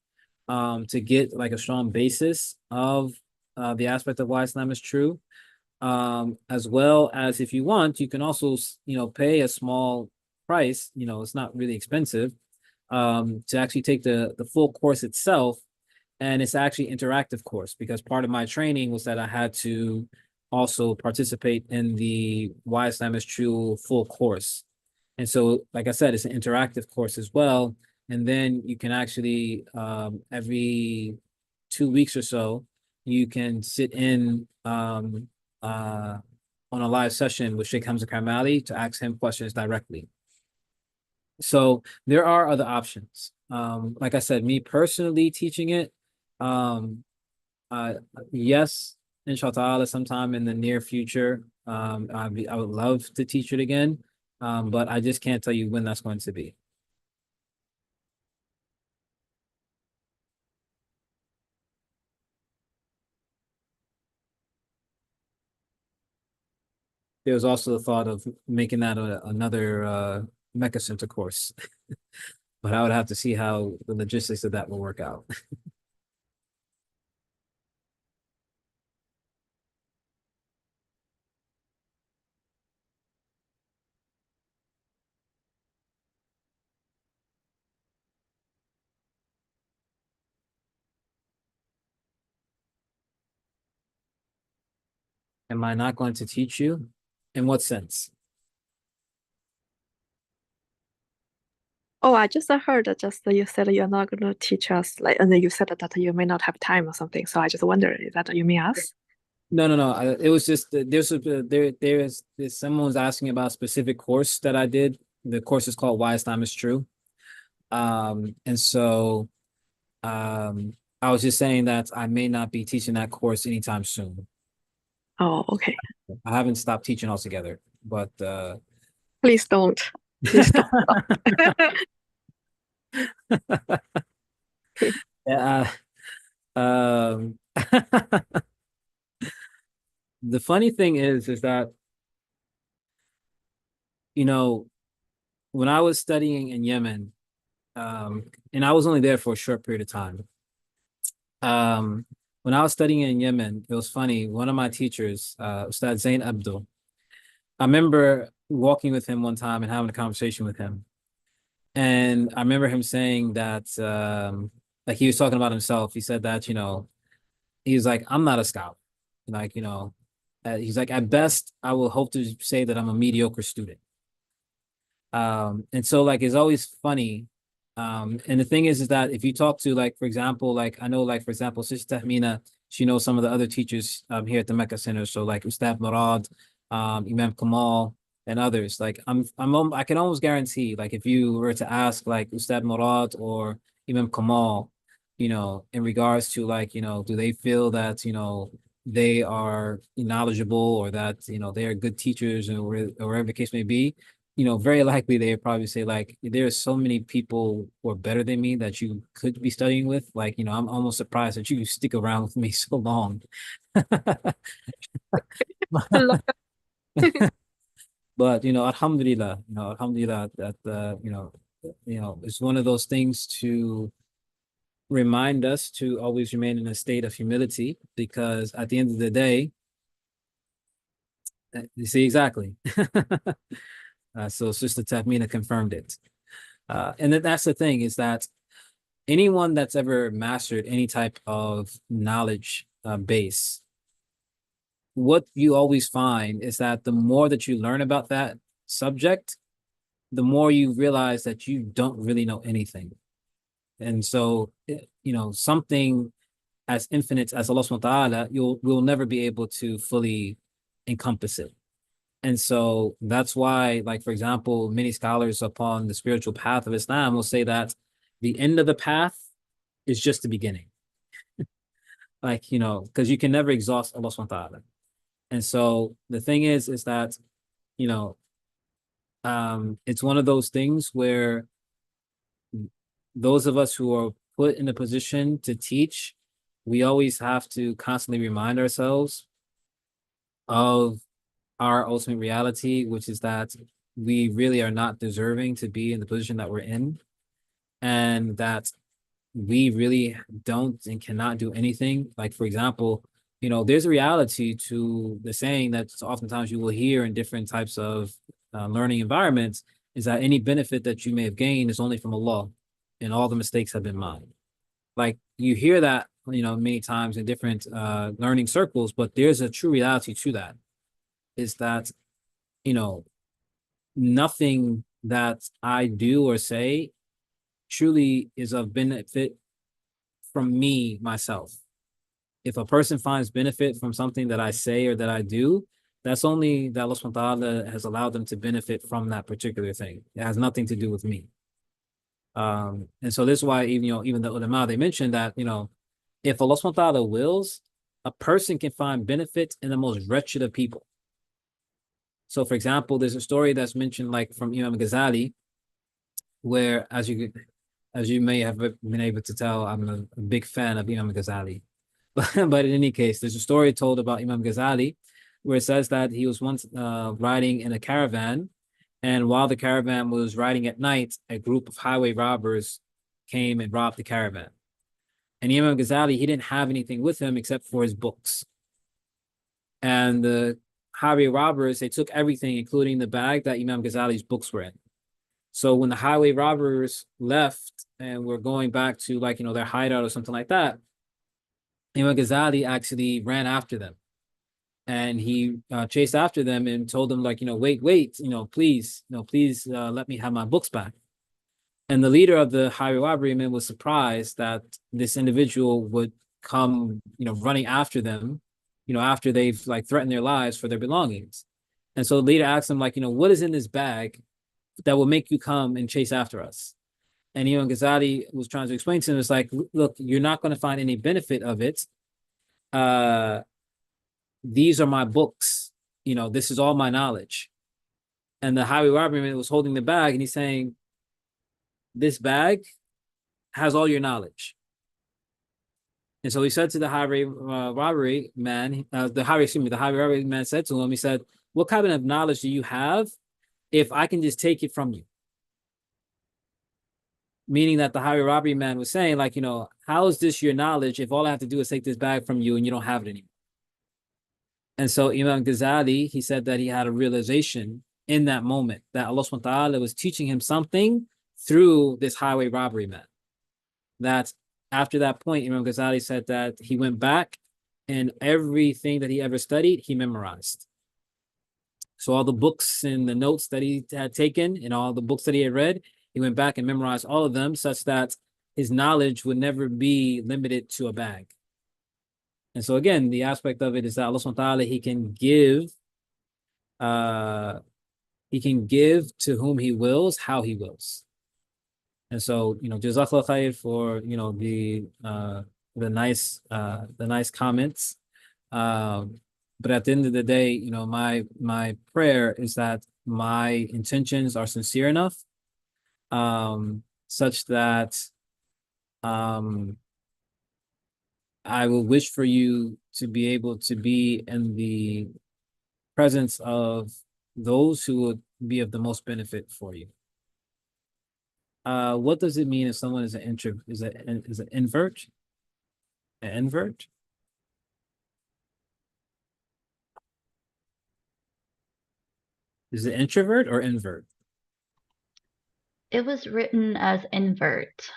to get like a strong basis of the aspect of why Islam is true. As well as if you want, you can also, pay a small price, it's not really expensive, to actually take the full course itself. And it's actually interactive course because part of my training was that I had to also participate in the Why Islam is True full course. And so, like I said, it's an interactive course as well. And then you can actually, every 2 weeks or so, you can sit in on a live session with Sheikh Hamza Karmali to ask him questions directly. So there are other options. Like I said, me personally teaching it, yes, inshallah, sometime in the near future, I would love to teach it again, but I just can't tell you when that's going to be. There was also the thought of making that another Mecca Center course, but I would have to see how the logistics of that will work out. Am I not going to teach you? In what sense? Oh, I just heard that just you said you're not going to teach us, like, and then you said that you may not have time or something. So I just wonder, is that you mean us? No, no, no. It was just there's someone was asking about a specific course that I did. The course is called Why Islam is True. And so I was just saying that I may not be teaching that course anytime soon. Oh, okay. I haven't stopped teaching altogether, but Please don't. Please don't. yeah, um the funny thing is that you know when I was studying in Yemen, and I was only there for a short period of time. When I was studying in Yemen, it was funny. One of my teachers, Ustadh Zain Abdul, I remember walking with him one time and having a conversation with him. And I remember him saying that, like he was talking about himself. He said that, he was like, I'm not a scholar. Like, he's like, at best, I will hope to say that I'm a mediocre student. And so like it's always funny. And the thing is that if you talk to like, for example, like I know like for example, Sister Tahmina, she knows some of the other teachers here at the Mecca Center. So like Ustadh Murad, Imam Kamal, and others. Like I can almost guarantee, like if you were to ask like Ustadh Murad or Imam Kamal, in regards to like, do they feel that, they are knowledgeable or that, they are good teachers or whatever the case may be, very likely they would probably say like there are so many people who are better than me that you could be studying with. Like, I'm almost surprised that you stick around with me so long. But alhamdulillah, alhamdulillah that it's one of those things to remind us to always remain in a state of humility because at the end of the day, you see exactly. So Sister Tahmina confirmed it. And that's the thing is that anyone that's ever mastered any type of knowledge base, what you always find is that the more that you learn about that subject, the more you realize that you don't really know anything. And so, something as infinite as Allah subhanahu wa ta'ala, we'll never be able to fully encompass it. And so that's why, like, for example, many scholars upon the spiritual path of Islam will say that the end of the path is just the beginning. Like, because you can never exhaust Allah subhanahu wa ta'ala. And so the thing is that, you know, it's one of those things where those of us who are put in a position to teach, we always have to constantly remind ourselves of our ultimate reality, which is that we really are not deserving to be in the position that we're in, and that we really don't and cannot do anything. Like, for example, there's a reality to the saying that oftentimes you will hear in different types of learning environments, is that any benefit that you may have gained is only from Allah, and all the mistakes have been mine. Like, you hear that, many times in different learning circles, but there's a true reality to that, is that, nothing that I do or say truly is of benefit from me, myself. If a person finds benefit from something that I say or that I do, that's only that Allah subhanahu wa ta'ala has allowed them to benefit from that particular thing. It has nothing to do with me. And so this is why even the ulama, they mentioned that, if Allah subhanahu wa ta'ala wills, a person can find benefit in the most wretched of people. So, for example, there's a story that's mentioned, like, from Imam Ghazali, where, as you may have been able to tell, I'm a big fan of Imam Ghazali. But in any case, there's a story told about Imam Ghazali where it says that he was once riding in a caravan, and while the caravan was riding at night, a group of highway robbers came and robbed the caravan. And Imam Ghazali, he didn't have anything with him except for his books. And the highway robbers, they took everything, including the bag that Imam Ghazali's books were in. So when the highway robbers left and were going back to, like, their hideout or something like that, Imam Ghazali actually ran after them. And he chased after them and told them, like, wait, please, let me have my books back. And the leader of the highway robbery men was surprised that this individual would come, running after them, after they've, like, threatened their lives for their belongings. And so the leader asked him, like, what is in this bag that will make you come and chase after us? And Imam Ghazali was trying to explain to him, it's like, look, you're not going to find any benefit of it. These are my books. This is all my knowledge. And the highway robbery man was holding the bag, and he's saying, this bag has all your knowledge. And so he said to the highway robbery man, the highway robbery man said to him, he said, what kind of knowledge do you have if I can just take it from you? Meaning that the highway robbery man was saying, like, how is this your knowledge if all I have to do is take this bag from you and you don't have it anymore? And so Imam Ghazali, he said that he had a realization in that moment that Allah subhanahu wa ta'ala was teaching him something through this highway robbery man. That after that point, Imam Ghazali said that he went back and everything that he ever studied, he memorized. So all the books and the notes that he had taken and all the books that he had read, he went back and memorized all of them, such that his knowledge would never be limited to a bag. And so again, the aspect of it is that Allah subhanahu wa ta'ala, he can give to whom he wills, how he wills. And so, Jazakallah khair for, the nice comments. But at the end of the day, my prayer is that my intentions are sincere enough, such that I will wish for you to be able to be in the presence of those who would be of the most benefit for you. What does it mean if someone is an invert? An invert? Is it introvert or invert? It was written as invert.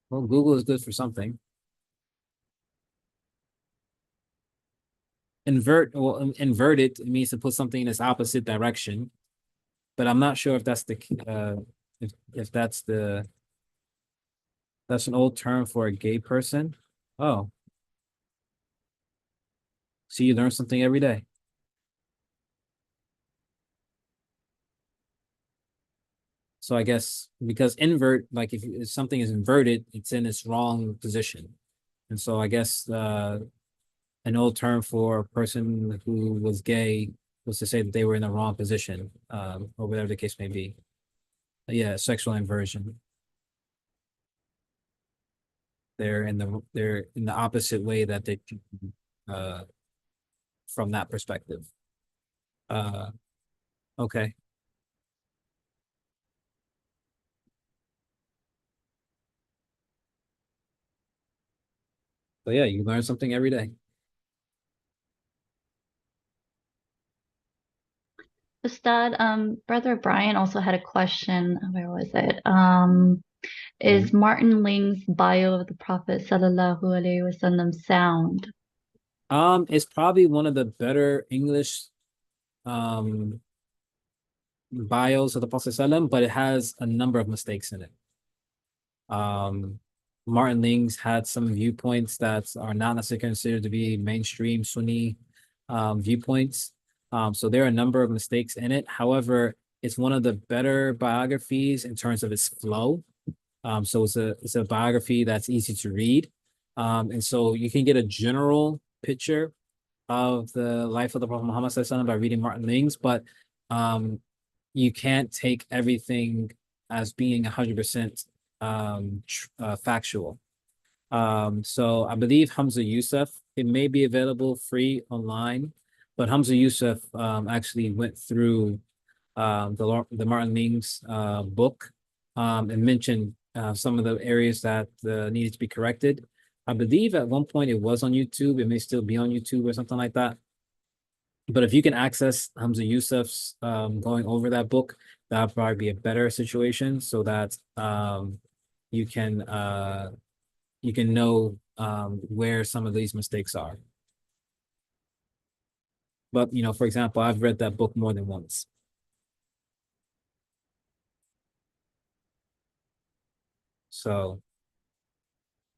Well, Google is good for something. Inverted, it means to put something in its opposite direction, but I'm not sure if that's if that's an old term for a gay person. Oh, so you learn something every day. So I guess because invert, like if something is inverted, it's in its wrong position. And so I guess an old term for a person who was gay was to say that they were in the wrong position, or whatever the case may be. Yeah, sexual inversion. They're in the opposite way that they uh from that perspective. Okay. So yeah, you learn something every day. Ustad, Brother Brian also had a question. Where was it? Is Martin Ling's bio of the Prophet Sallallahu Alaihi Wasallam sound? It's probably one of the better English bios of the Prophet ﷺ, but it has a number of mistakes in it. Martin Ling's had some viewpoints that are not necessarily considered to be mainstream Sunni viewpoints. So there are a number of mistakes in it. However, it's one of the better biographies in terms of its flow. So it's a biography that's easy to read. And so you can get a general picture of the life of the Prophet Muhammad ﷺ by reading Martin Ling's, but you can't take everything as being 100% factual. So I believe Hamza Yusuf, it may be available free online, but Hamza Yusuf actually went through the Martin Ling's book and mentioned some of the areas that needed to be corrected. I believe at one point it was on YouTube. It may still be on YouTube or something like that. But if you can access Hamza Yusuf's going over that book, that'll probably be a better situation so that you can know where some of these mistakes are. But for example, I've read that book more than once. So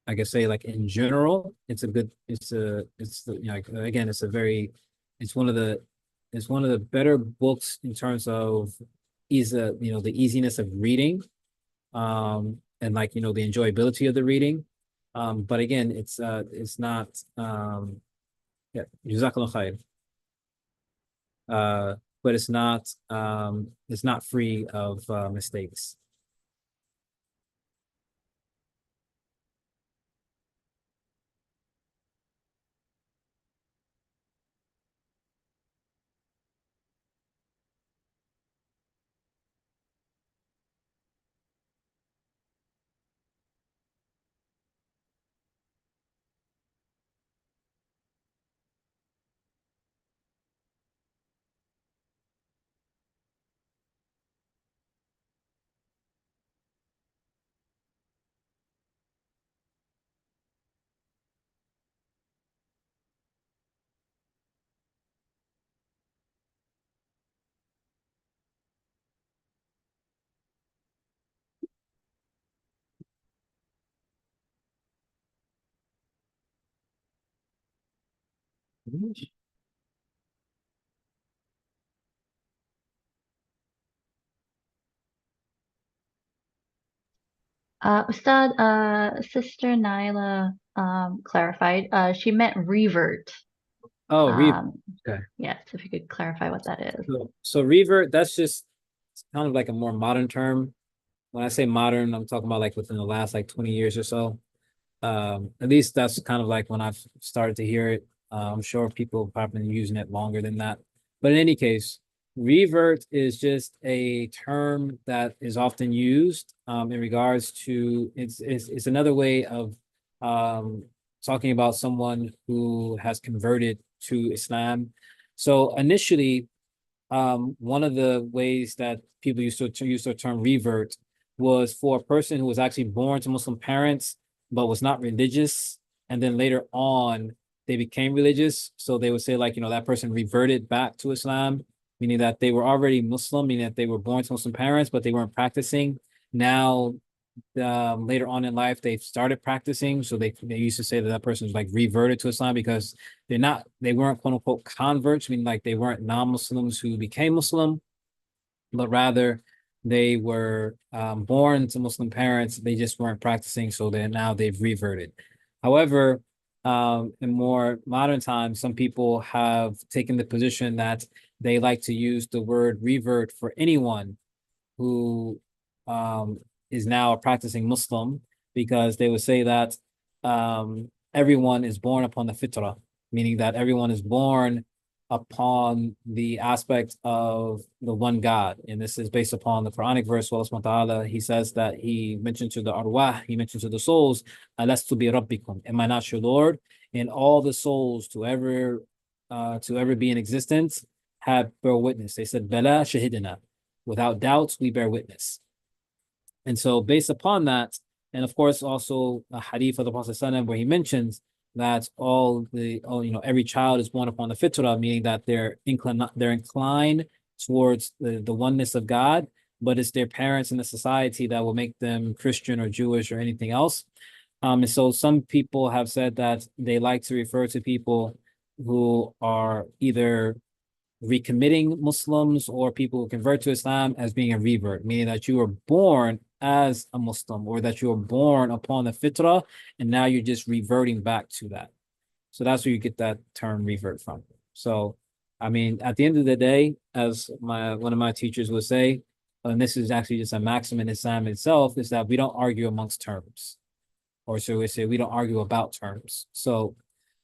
I can say, like, in general, it's again, it's one of the better books in terms of the easiness of reading, and the enjoyability of the reading. But again, it's not yeah, Jazakallah khair. But it's not free of mistakes. Ustad, Sister Nyla clarified. She meant revert. Oh, revert. Okay. Yes, if you could clarify what that is. So revert, that's just kind of like a more modern term. When I say modern, I'm talking about like within the last 20 years or so. At least that's kind of like when I've started to hear it. I'm sure people have been using it longer than that. But in any case, revert is just a term that is often used in regards to it's another way of talking about someone who has converted to Islam. So initially, one of the ways that people used to use the term revert was for a person who was actually born to Muslim parents but was not religious, and then later on they became religious. So they would say, like, that person reverted back to Islam, meaning that they were already Muslim, meaning that they were born to Muslim parents, but they weren't practicing. Now, later on in life, they've started practicing. So they used to say that person was like reverted to Islam because they weren't quote unquote converts, meaning like they weren't non-Muslims who became Muslim, but rather they were born to Muslim parents. They just weren't practicing. So now they've reverted. However, in more modern times, some people have taken the position that they like to use the word revert for anyone who is now a practicing Muslim, because they would say that everyone is born upon the fitrah, meaning that everyone is born upon the aspect of the one God. And this is based upon the Quranic verse, Allah subhanahu wa ta'ala, he says that he mentioned to the arwah, he mentioned to the souls, Alastu bi rabbikum, am I not your Lord? And all the souls to ever be in existence have bear witness. They said, Bala shahidina. Without doubts, we bear witness. And so based upon that, and of course also a hadith of the Prophet ﷺ where he mentions that every child is born upon the fitrah, meaning that they're inclined towards the oneness of God, but it's their parents and the society that will make them Christian or Jewish or anything else. And so some people have said that they like to refer to people who are either recommitting Muslims or people who convert to Islam as being a revert, meaning that you were born as a Muslim or that you were born upon the fitrah and now you're just reverting back to that. So that's where you get that term revert from. So, I mean, at the end of the day, as one of my teachers would say, and this is actually just a maxim in Islam itself, is that we don't argue amongst terms, or so we say we don't argue about terms. So,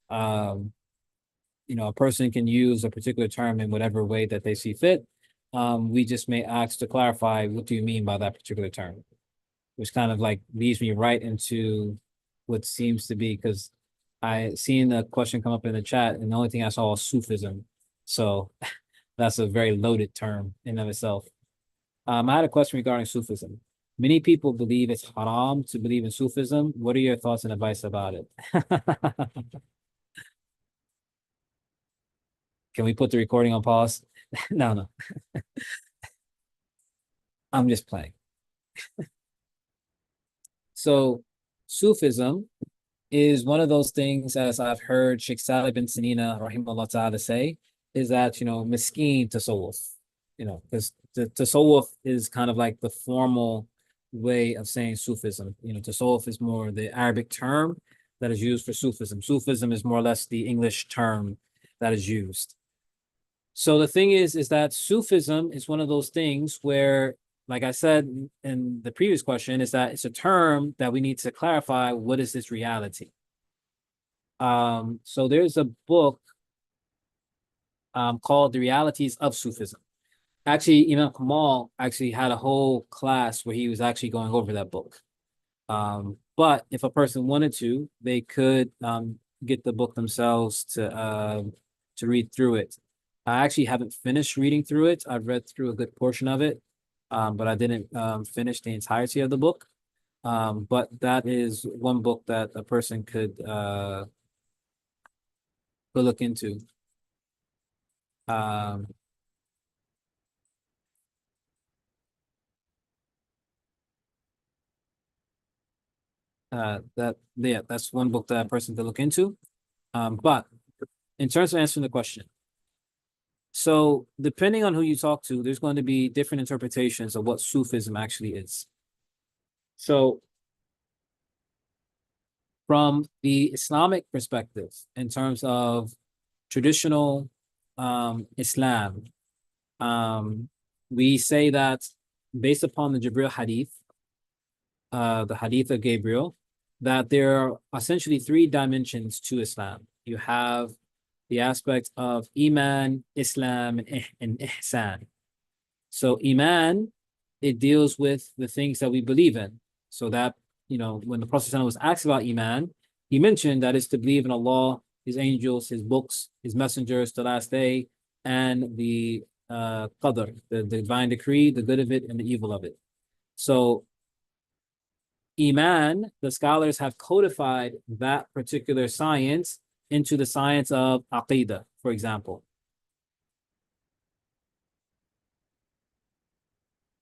a person can use a particular term in whatever way that they see fit. We just may ask to clarify, what do you mean by that particular term? Which kind of like leads me right into what seems to be, because I seen a question come up in the chat and the only thing I saw was Sufism. So that's a very loaded term in of itself. I had a question regarding Sufism. Many people believe it's haram to believe in Sufism. What are your thoughts and advice about it? Can we put the recording on pause? No. I'm just playing. So Sufism is one of those things, as I've heard Sheikh Salih bin Sinina, rahimahullah ta'ala, say, is that, miskeen tasawwuf, because the tasawwuf is kind of like the formal way of saying Sufism. Tasawwuf is more the Arabic term that is used for Sufism. Sufism is more or less the English term that is used. So the thing is that Sufism is one of those things where, like I said in the previous question, is that it's a term that we need to clarify, what is this reality? So there's a book called The Realities of Sufism. Actually, Imam Kamal actually had a whole class where he was actually going over that book. But if a person wanted to, they could get the book themselves to read through it. I actually haven't finished reading through it. I've read through a good portion of it, but I didn't finish the entirety of the book. But that is one book that a person could look into. That's one book that a person could look into. But in terms of answering the question, so depending on who you talk to, there's going to be different interpretations of what Sufism actually is. So from the Islamic perspective, in terms of traditional Islam, we say that based upon the Jibril hadith, the hadith of Gabriel, that there are essentially three dimensions to Islam. You have the aspect of Iman, Islam, and Ihsan. So Iman, it deals with the things that we believe in. So that, when the Prophet ﷺ was asked about Iman, he mentioned that it's to believe in Allah, His angels, His books, His messengers, the last day, and the qadr, the divine decree, the good of it and the evil of it. So Iman, the scholars have codified that particular science into the science of Aqidah, for example.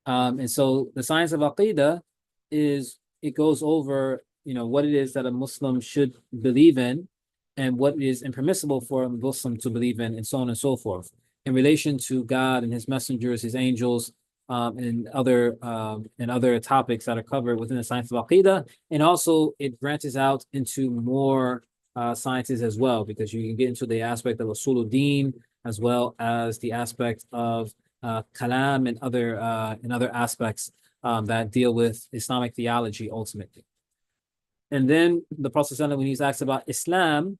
And so the science of Aqidah it goes over, what it is that a Muslim should believe in and what is impermissible for a Muslim to believe in, and so on and so forth, in relation to God and His messengers, His angels, and other topics that are covered within the science of Aqidah. And also it branches out into more sciences as well, because you can get into the aspect of usuluddin as well as the aspect of kalam and other aspects that deal with Islamic theology ultimately. And then the Prophet ﷺ, when he's asked about Islam,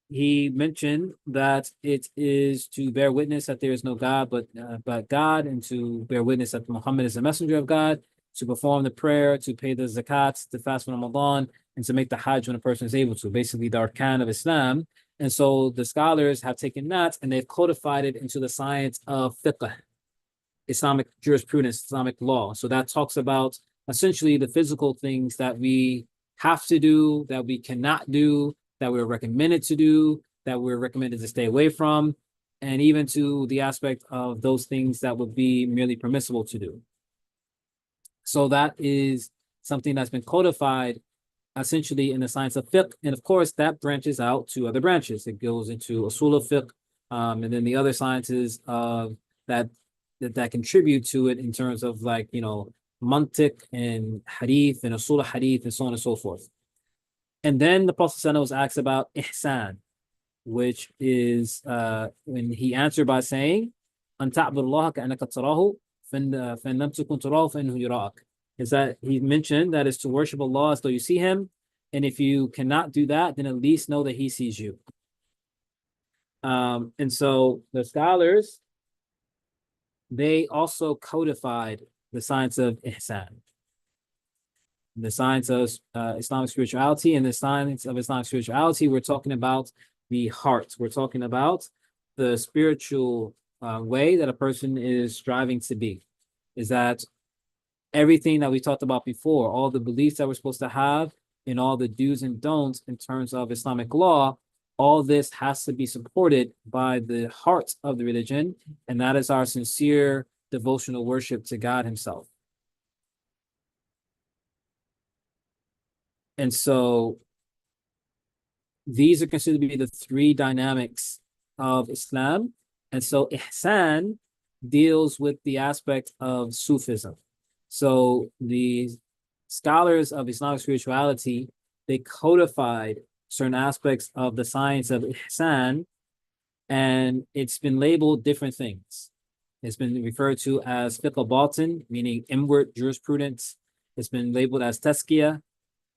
he mentioned that it is to bear witness that there is no God but God, and to bear witness that Muhammad is the messenger of God, to perform the prayer, to pay the zakat, to fast for Ramadan, and to make the Hajj when a person is able to, basically the arkan of Islam. And so the scholars have taken that and they've codified it into the science of fiqh, Islamic jurisprudence, Islamic law. So that talks about essentially the physical things that we have to do, that we cannot do, that we're recommended to do, that we're recommended to stay away from, and even to the aspect of those things that would be merely permissible to do. So that is something that's been codified essentially in the science of fiqh. And of course, that branches out to other branches. It goes into usul of fiqh, and then the other sciences that contribute to it in terms of like, mantiq and hadith and usul hadith and so on and so forth. And then the Prophet ﷺ was asked about ihsan, which is when he answered by saying, "An ta'budullaha ka'annaka tarahu, فَإِن لَمْ تَكُنْ تَرَاهُ فَإِنَّهُ يَرَاكَ." Is that he mentioned that is to worship Allah as though you see him, and if you cannot do that, then at least know that he sees you. And so the scholars, they also codified the science of ihsan, the science of Islamic spirituality. And the science of Islamic spirituality, we're talking about the heart. We're talking about the spiritual way that a person is striving to be. Is that everything that we talked about before, all the beliefs that we're supposed to have, and all the do's and don'ts in terms of Islamic law, all this has to be supported by the heart of the religion, and that is our sincere devotional worship to God himself. And so these are considered to be the three dynamics of Islam. And so ihsan deals with the aspect of Sufism. So the scholars of Islamic spirituality, they codified certain aspects of the science of ihsan, and it's been labeled different things. It's been referred to as fiqh al-batin, meaning inward jurisprudence. It's been labeled as tazkiyah,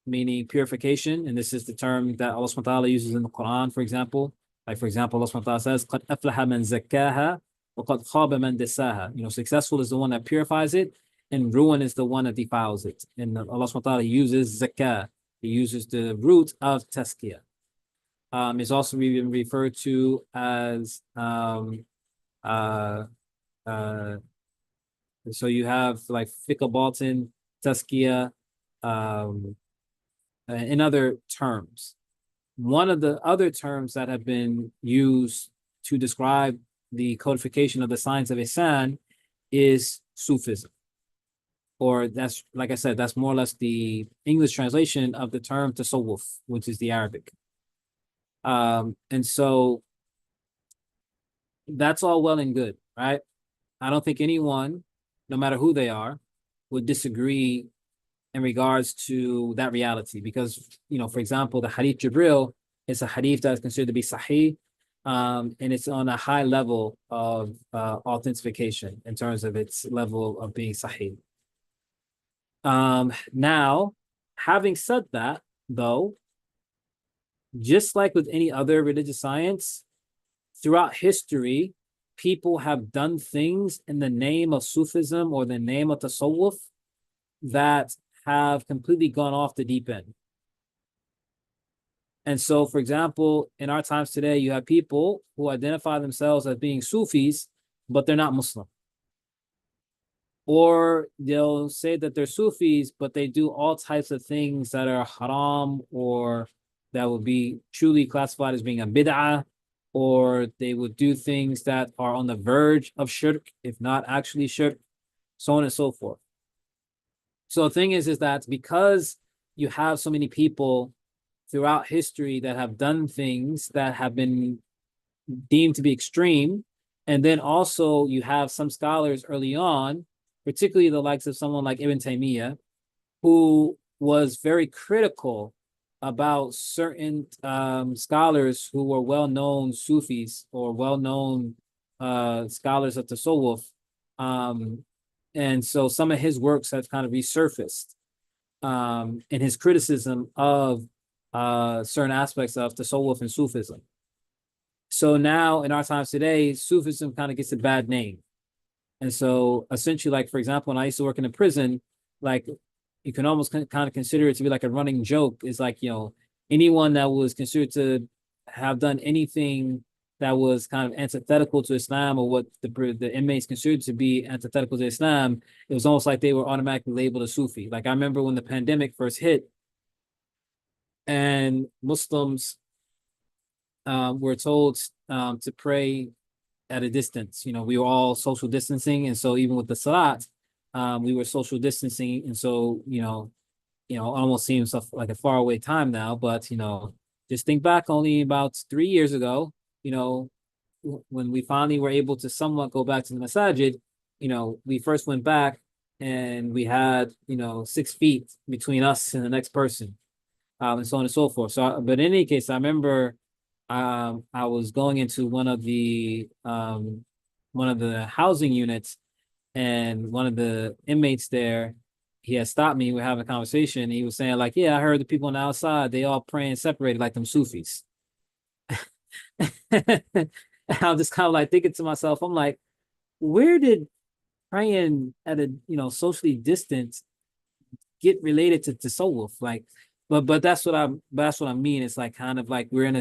meaning purification, and this is the term that Allah subhanahu wa ta'ala uses in the Quran, for example. Like, for example, Allah subhanahu wa ta'ala says, قَدْ أَفْلَحَ مَنْ زَكَّاهَا وَقَدْ خَابَ مَنْ دَسَّاهَا. Successful is the one that purifies it, and ruin is the one that defiles it. And Allah subhanahu wa ta'ala uses zakah. He uses the root of tazkiyah. It's also been referred to as so you have like fiqh al-batin, tazkiyah, in other terms. One of the other terms that have been used to describe the codification of the science of ihsan is Sufism. Or that's, like I said, that's more or less the English translation of the term tasawwuf, which is the Arabic. And so that's all well and good, right? I don't think anyone, no matter who they are, would disagree in regards to that reality, because, for example, the Hadith Jibril is a hadith that is considered to be sahih, and it's on a high level of authentication in terms of its level of being sahih. Now, having said that, though, just like with any other religious science, throughout history, people have done things in the name of Sufism or the name of Tasawwuf that have completely gone off the deep end. And so, for example, in our times today, you have people who identify themselves as being Sufis, but they're not Muslim. Or they'll say that they're Sufis, but they do all types of things that are haram, or that would be truly classified as being a bid'ah, or they would do things that are on the verge of shirk, if not actually shirk, so on and so forth. So the thing is that because you have so many people throughout history that have done things that have been deemed to be extreme, and then also you have some scholars early on, particularly the likes of someone like Ibn Taymiyyah, who was very critical about certain scholars who were well-known Sufis or well-known scholars of the Tasawwuf. And so some of his works have kind of resurfaced in his criticism of certain aspects of Tasawwuf and Sufism. So now in our times today, Sufism kind of gets a bad name. And so essentially, like, for example, when I used to work in a prison, like you can almost kind of consider it to be like a running joke. Is like, you know, anyone that was considered to have done anything that was kind of antithetical to Islam or what the inmates considered to be antithetical to Islam, it was almost like they were automatically labeled a Sufi. Like I remember when the pandemic first hit and Muslims were told to pray at a distance. You know, we were all social distancing, and so even with the salat, we were social distancing, and so almost seems like a faraway time now. But just think back only about 3 years ago. You know, when we finally were able to somewhat go back to the masajid, we first went back and we had 6 feet between us and the next person, and so on and so forth. So, but in any case, I remember I was going into one of the housing units, and one of the inmates there, he had stopped me. We were having a conversation. He was saying, like, yeah, I heard the people on the outside, they all praying separated like them Sufis. I'm just kind of like thinking to myself, I'm like, where did praying at a socially distant get related to tasawwuf? Like, but that's what I mean. It's like kind of like we're in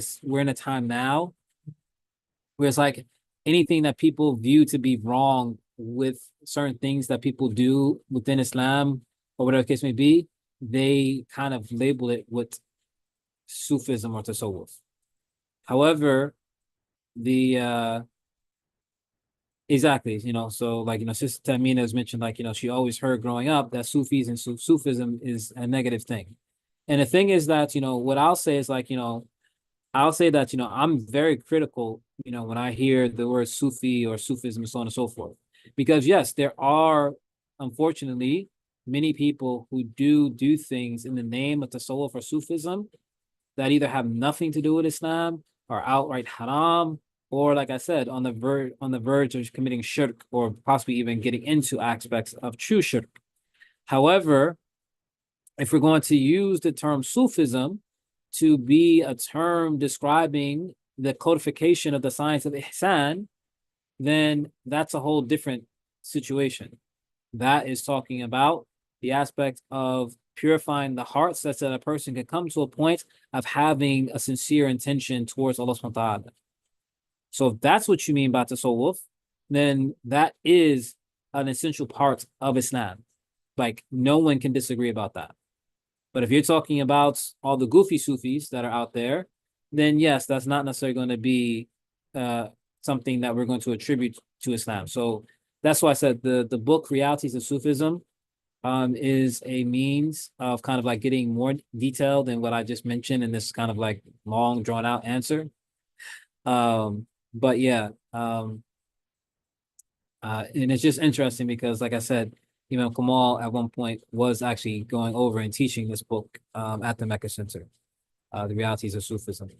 a time now where it's like anything that people view to be wrong with certain things that people do within Islam or whatever the case may be, they kind of label it with Sufism or Tasawwuf. However, exactly, so like, Sister Tamina has mentioned, like, she always heard growing up that Sufis and Sufism is a negative thing. And the thing is that, what I'll say is like, I'll say that, I'm very critical, when I hear the word Sufi or Sufism and so on and so forth. Because yes, there are, unfortunately, many people who do things in the name of Tasawwuf or Sufism that either have nothing to do with Islam or outright haram, or like I said, on the verge of committing shirk or possibly even getting into aspects of true shirk. However, if we're going to use the term Sufism to be a term describing the codification of the science of ihsan, then that's a whole different situation. That is talking about the aspect of purifying the heart such that a person can come to a point of having a sincere intention towards Allah subhanahu wa ta'ala. So if that's what you mean by tasawwuf, then that is an essential part of Islam. Like, no one can disagree about that. But if you're talking about all the goofy Sufis that are out there, then yes, that's not necessarily going to be something that we're going to attribute to Islam. So that's why I said the book Realities of Sufism is a means of kind of like getting more detailed than what I just mentioned in this kind of like long drawn out answer. But yeah, and it's just interesting because, like I said, Imam Kamal at one point was actually going over and teaching this book at the Mecca Center, The Realities of Sufism.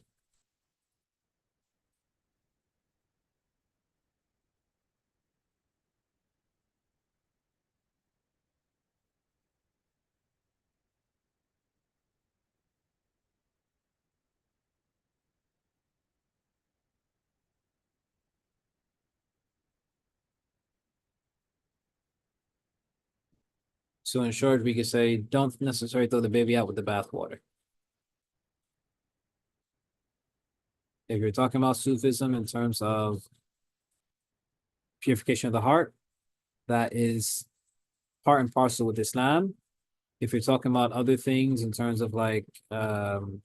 So in short, we could say, don't necessarily throw the baby out with the bathwater. If you're talking about Sufism in terms of purification of the heart, that is part and parcel with Islam. If you're talking about other things in terms of like and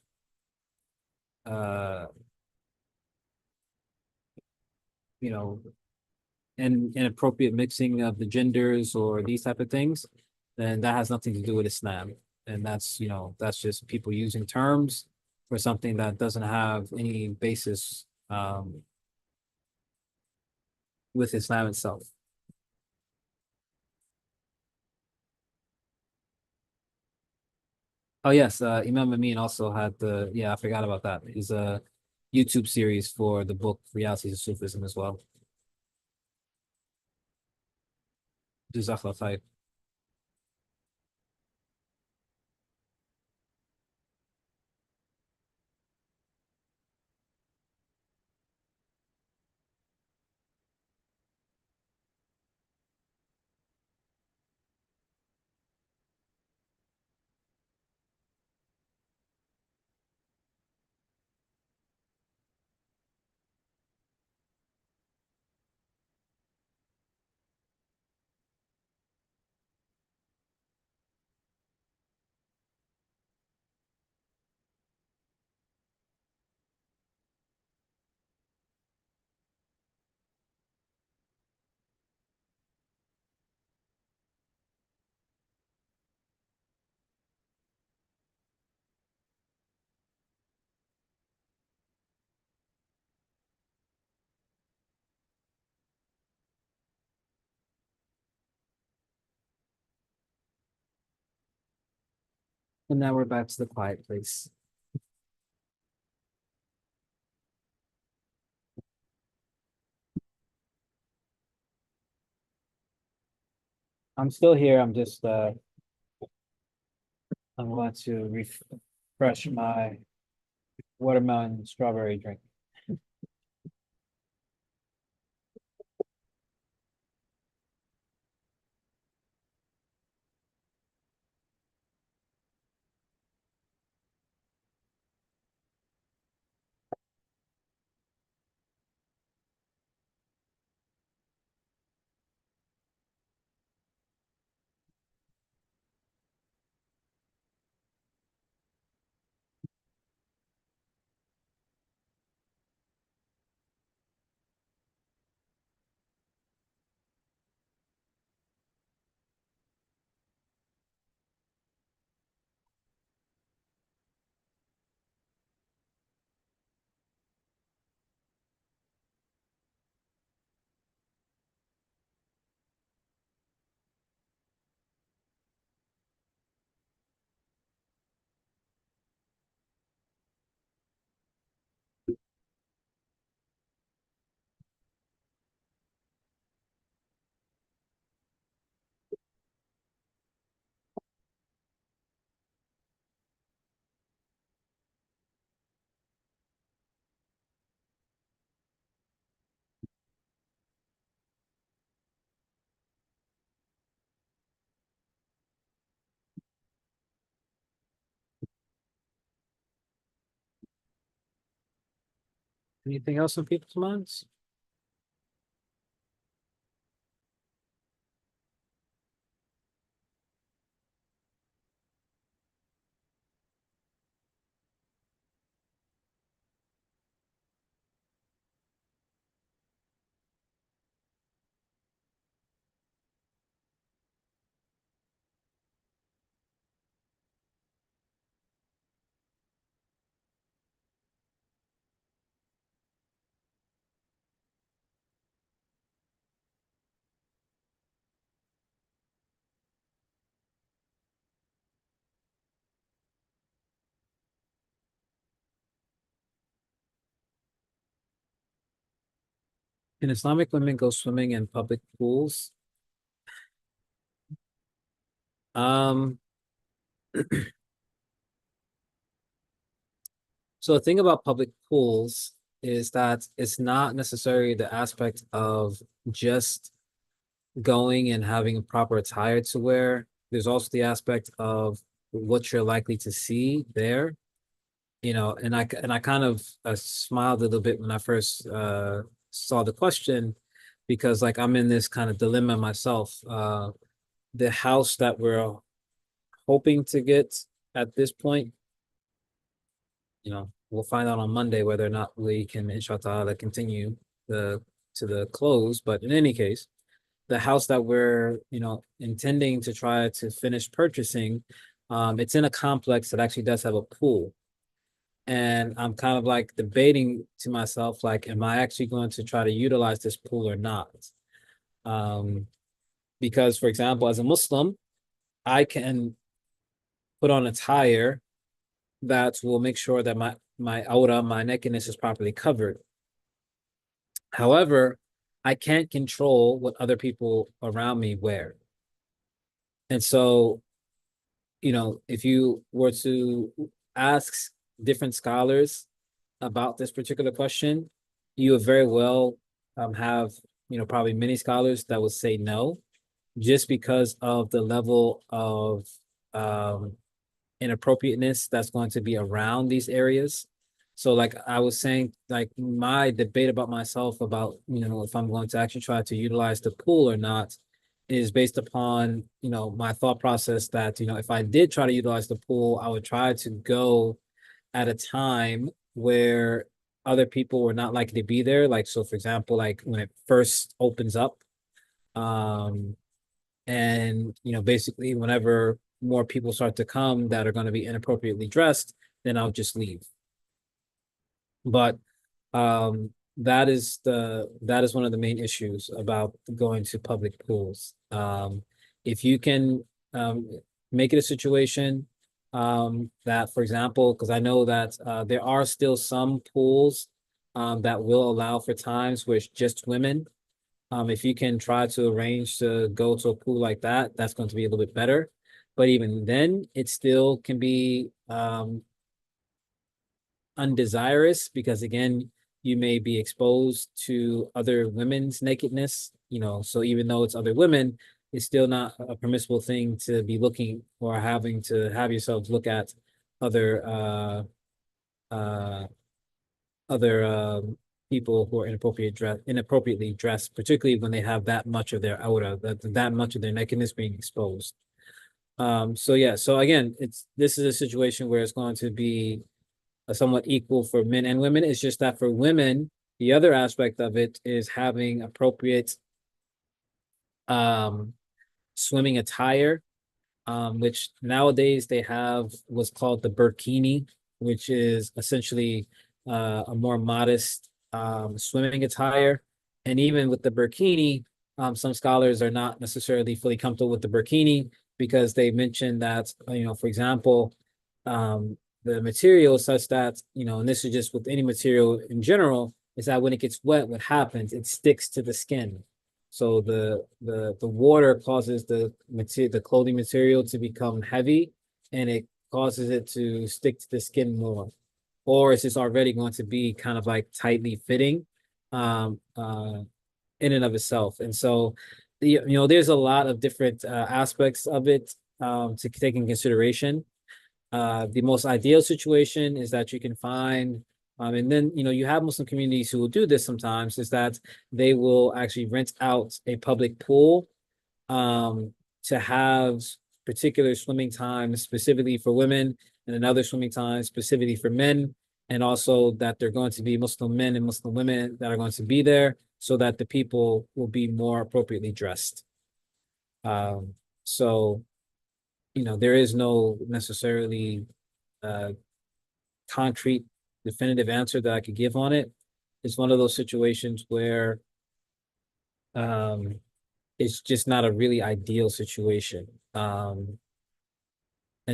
inappropriate mixing of the genders or these type of things, then that has nothing to do with Islam. And that's just people using terms for something that doesn't have any basis with Islam itself. Oh yes, Imam Amin also had I forgot about that. He's a YouTube series for the book Realities of Sufism as well. Jazakallah khair. And now we're back to the quiet place. I'm still here. I'm just I'm going to refresh my watermelon strawberry drink. Anything else on people's minds? Can Islamic women go swimming in public pools? Um, so the thing about public pools is that it's not necessarily the aspect of just going and having a proper attire to wear. There's also the aspect of what you're likely to see there. And I kind of smiled a little bit when I first saw the question, because like I'm in this kind of dilemma myself. The house that we're hoping to get at this point, we'll find out on Monday whether or not we can, inshallah, continue the to the close. But in any case, the house that we're, intending to try to finish purchasing, it's in a complex that actually does have a pool. And I'm kind of like debating to myself, like, am I actually going to try to utilize this pool or not? Because, for example, as a Muslim, I can put on attire that will make sure that my aura, my nakedness is properly covered. However, I can't control what other people around me wear. And so, if you were to ask different scholars about this particular question, you would very well have, probably many scholars that would say no, just because of the level of um, inappropriateness that's going to be around these areas. So like I was saying, like my debate about myself about, if I'm going to actually try to utilize the pool or not is based upon, my thought process that, if I did try to utilize the pool, I would try to go at a time where other people were not likely to be there. Like, so for example, like when it first opens up, um, and basically whenever more people start to come that are going to be inappropriately dressed, then I'll just leave. But that is one of the main issues about going to public pools. If you can make it a situation that, for example, because I know that there are still some pools that will allow for times where it's just women. If you can try to arrange to go to a pool like that, that's going to be a little bit better. But even then, it still can be undesirous because, again, you may be exposed to other women's nakedness, so even though it's other women, it's still not a permissible thing to be looking or having to have yourselves look at other uh people who are inappropriately dressed, particularly when they have that much of their aura, that much of their nakedness being exposed. So yeah, so again, this is a situation where it's going to be somewhat equal for men and women. It's just that for women, the other aspect of it is having appropriate swimming attire, which nowadays they have what's called the burkini, which is essentially a more modest swimming attire. And even with the burkini, some scholars are not necessarily fully comfortable with the burkini because they mentioned that, for example, the material is such that, and this is just with any material in general, is that when it gets wet, what happens? It sticks to the skin. So the water causes the clothing material to become heavy, and it causes it to stick to the skin more, or it's just already going to be kind of like tightly fitting, in and of itself. And so, there's a lot of different aspects of it to take in consideration. The most ideal situation is that you can find, and then, you have Muslim communities who will do this sometimes, is that they will actually rent out a public pool to have particular swimming times specifically for women and another swimming time specifically for men. And also that they're going to be Muslim men and Muslim women that are going to be there so that the people will be more appropriately dressed. So, there is no necessarily concrete, definitive answer that I could give on it. It's one of those situations where it's just not a really ideal situation. And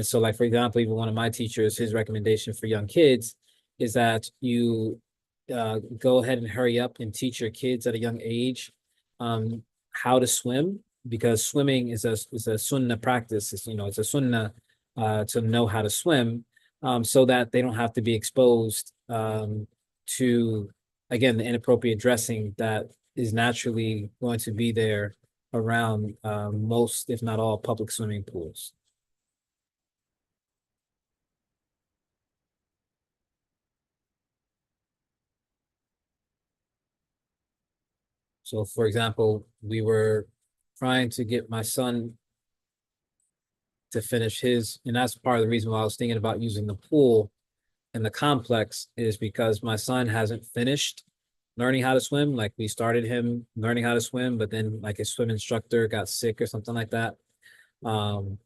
so, like, for example, even one of my teachers, his recommendation for young kids is that you go ahead and hurry up and teach your kids at a young age how to swim, because swimming is a sunnah practice. It's a sunnah to know how to swim, so that they don't have to be exposed to, again, the inappropriate dressing that is naturally going to be there around most, if not all, public swimming pools. So, for example, we were trying to get my son to finish his, and that's part of the reason why I was thinking about using the pool in the complex, is because my son hasn't finished learning how to swim. Like, we started him learning how to swim, but then like his swim instructor got sick or something like that. And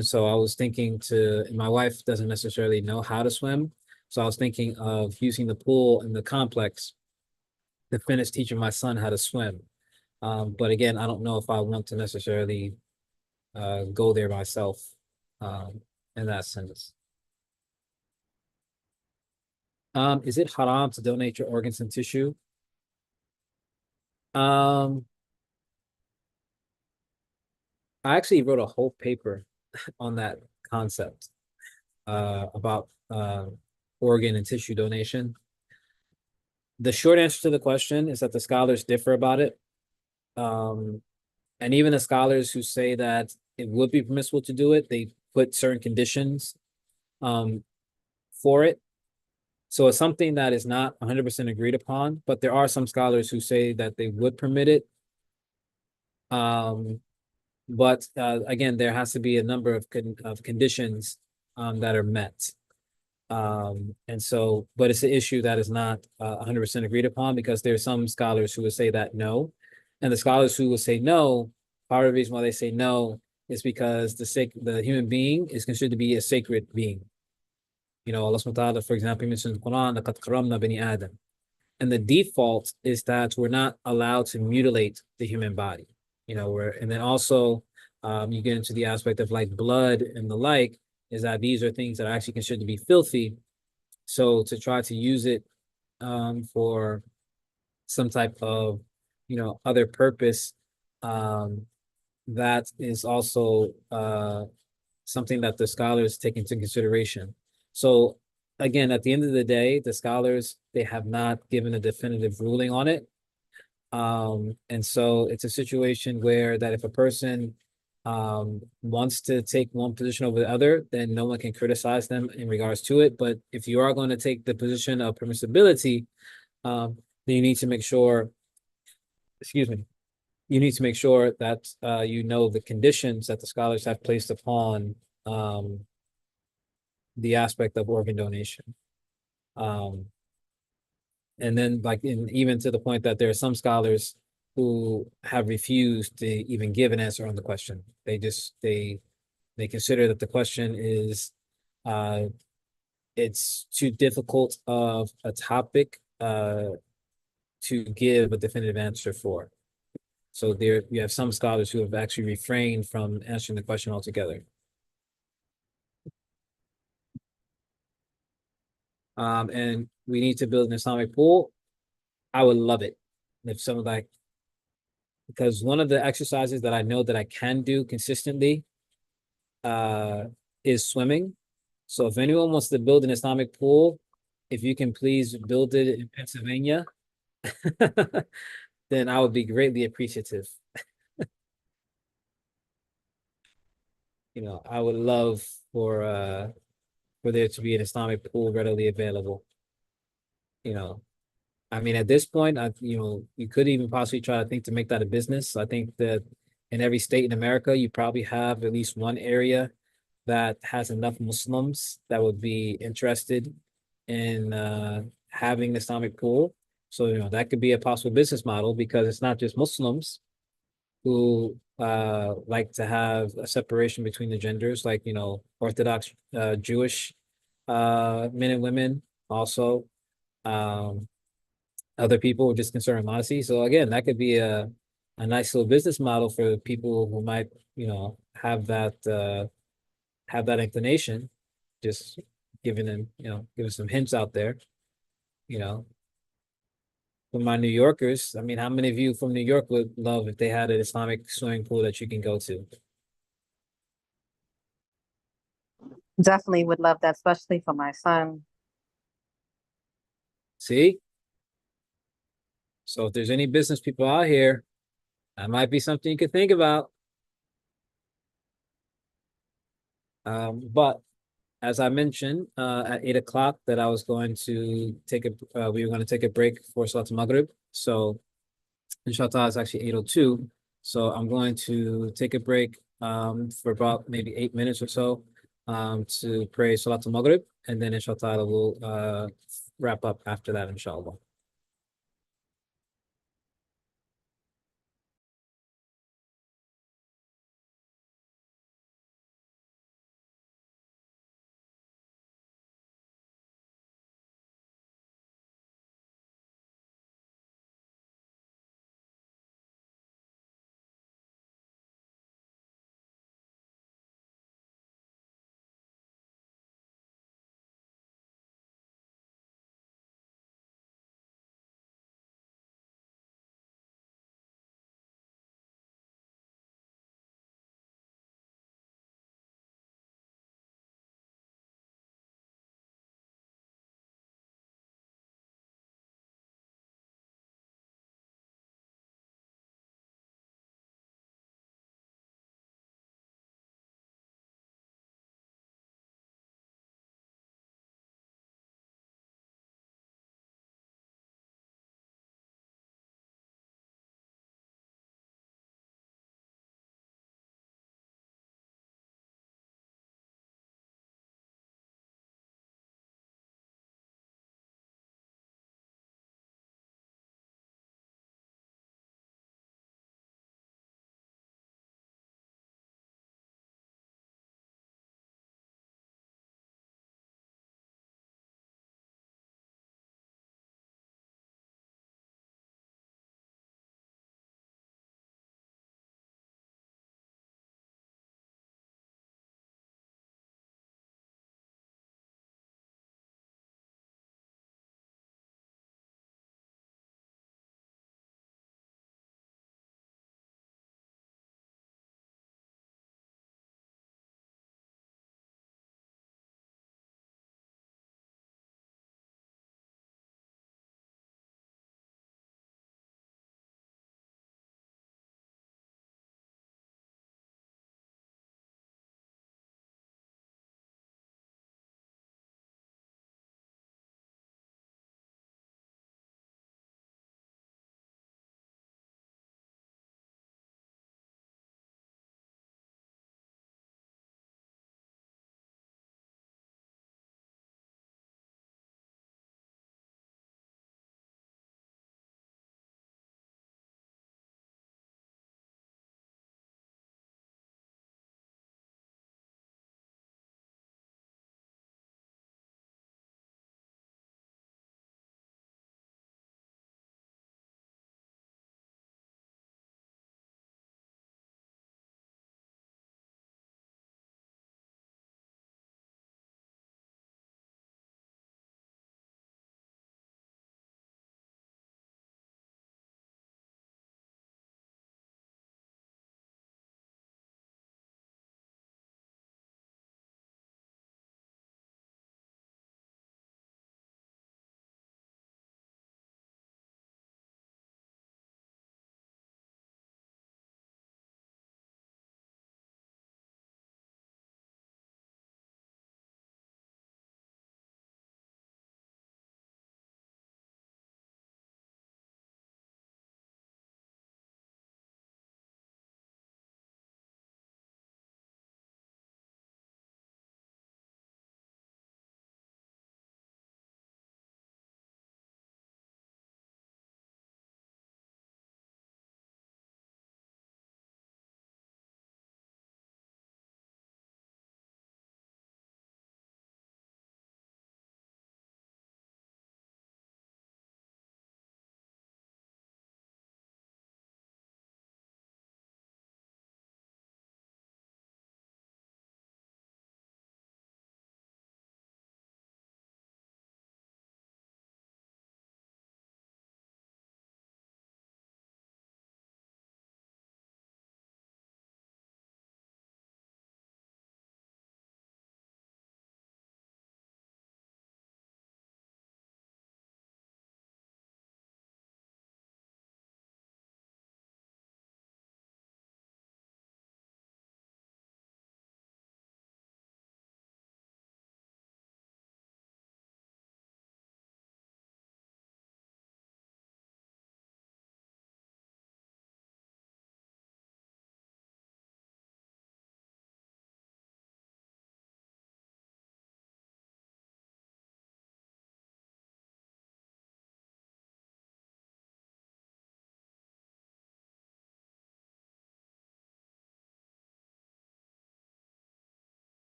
so I was thinking and my wife doesn't necessarily know how to swim. So I was thinking of using the pool in the complex to finish teaching my son how to swim. But again, I don't know if I want to necessarily go there myself. in that sense. Is it haram to donate your organs and tissue? I actually wrote a whole paper on that concept, about organ and tissue donation. The short answer to the question is that the scholars differ about it. And even the scholars who say that it would be permissible to do it, they put certain conditions for it. So it's something that is not 100% agreed upon, but there are some scholars who say that they would permit it. But again, there has to be a number of conditions that are met. And so, but it's an issue that is not 100% agreed upon, because there are some scholars who would say that no. And the scholars who would say no, part of the reason why they say no is because the human being is considered to be a sacred being. You know, Allah subhanahu wa ta'ala, for example, he mentions in the Quran, لَقَدْ كَرَّمْنَا بَنِي آدَمَ. And the default is that we're not allowed to mutilate the human body. You know, and then also you get into the aspect of like blood and the like, is that these are things that are actually considered to be filthy. So to try to use it for some type of, you know, other purpose, that is also something that the scholars take into consideration. So again, at the end of the day, the scholars, they have not given a definitive ruling on it. And so it's a situation where that if a person wants to take one position over the other, then no one can criticize them in regards to it. But if you are going to take the position of permissibility, then you need to make sure, excuse me, you need to make sure that you know the conditions that the scholars have placed upon the aspect of organ donation. And then like even to the point that there are some scholars who have refused to even give an answer on the question. They consider that the question is it's too difficult of a topic to give a definitive answer for. So there you have some scholars who have actually refrained from answering the question altogether. And we need to build an Islamic pool. I would love it if some of like, because one of the exercises that I know that I can do consistently is swimming. So if anyone wants to build an Islamic pool, if you can please build it in Pennsylvania, then I would be greatly appreciative. You know, I would love for there to be an Islamic pool readily available. You know, I mean, at this point, you could even possibly try to think to make that a business. I think that in every state in America, you probably have at least one area that has enough Muslims that would be interested in having the Islamic pool. So, you know, that could be a possible business model, because it's not just Muslims who like to have a separation between the genders, like, you know, Orthodox Jewish men and women also. Other people are just concerned with modesty. So again, that could be a nice little business model for people who might, you know, have that inclination. Just giving them, you know, giving some hints out there, you know. For my New Yorkers, I mean, how many of you from New York would love if they had an Islamic swimming pool that you can go to? Definitely would love that, especially for my son. See? So if there's any business people out here, that might be something you could think about. But as I mentioned at 8 o'clock, that I was going to we were going to take a break for Salat Maghrib. So inshallah, it's actually 8:02. So I'm going to take a break for about maybe 8 minutes or so to pray Salat Maghrib, and then inshallah we'll wrap up after that, inshallah.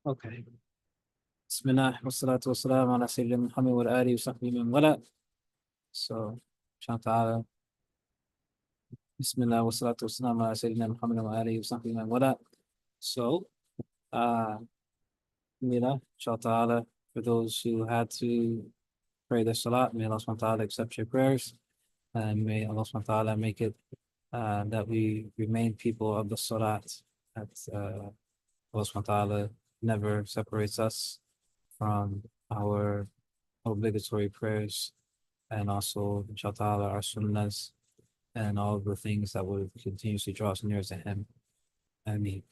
Okay. Bismillah, wassalatu wassalamu ala Sayyidina Muhammad wa alihi wa sahbihi man wala. So, inshallah, Bismillah, wassalatu wassalamu ala Sayyidina Muhammad wa alihi wa sahbihi man wala. So, inshallah, for those who had to pray the salat, may Allah subhanahu wa ta'ala accept your prayers, and may Allah subhanahu wa ta'ala make it that we remain people of the salat, that Allah subhanahu wa ta'ala never separates us from our obligatory prayers, and also, inshallah, our sunnahs, and all of the things that would continuously draw us near to Him. Ameen.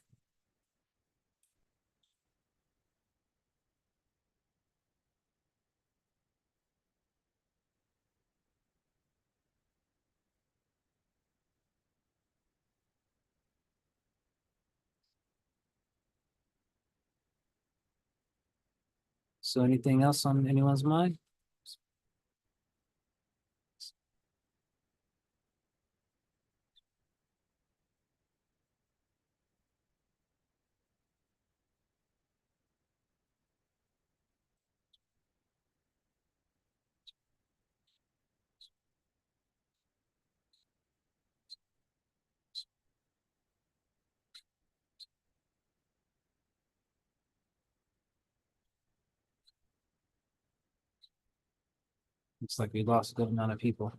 So anything else on anyone's mind? Looks like we lost a good amount of people.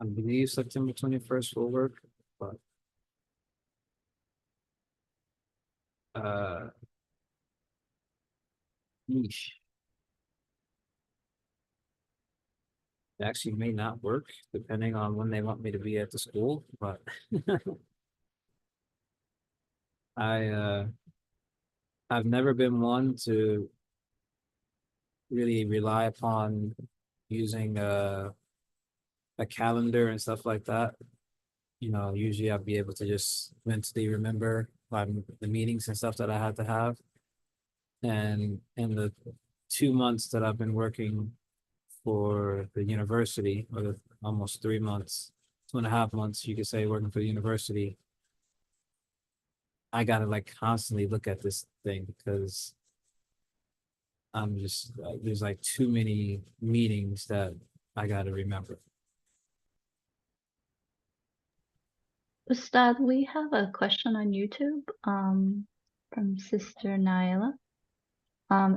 I believe September 21st will work, but yeesh. It actually may not work depending on when they want me to be at the school, but I I've never been one to really rely upon using a calendar and stuff like that. You know, usually I'll be able to just mentally remember the meetings and stuff that I had to have. And in the 2 months that I've been working for the university, or almost 3 months, 2.5 months, you could say, working for the university, I gotta like constantly look at this thing because I'm just there's like too many meetings that I gotta remember. Ustadh, we have a question on YouTube from Sister Naila.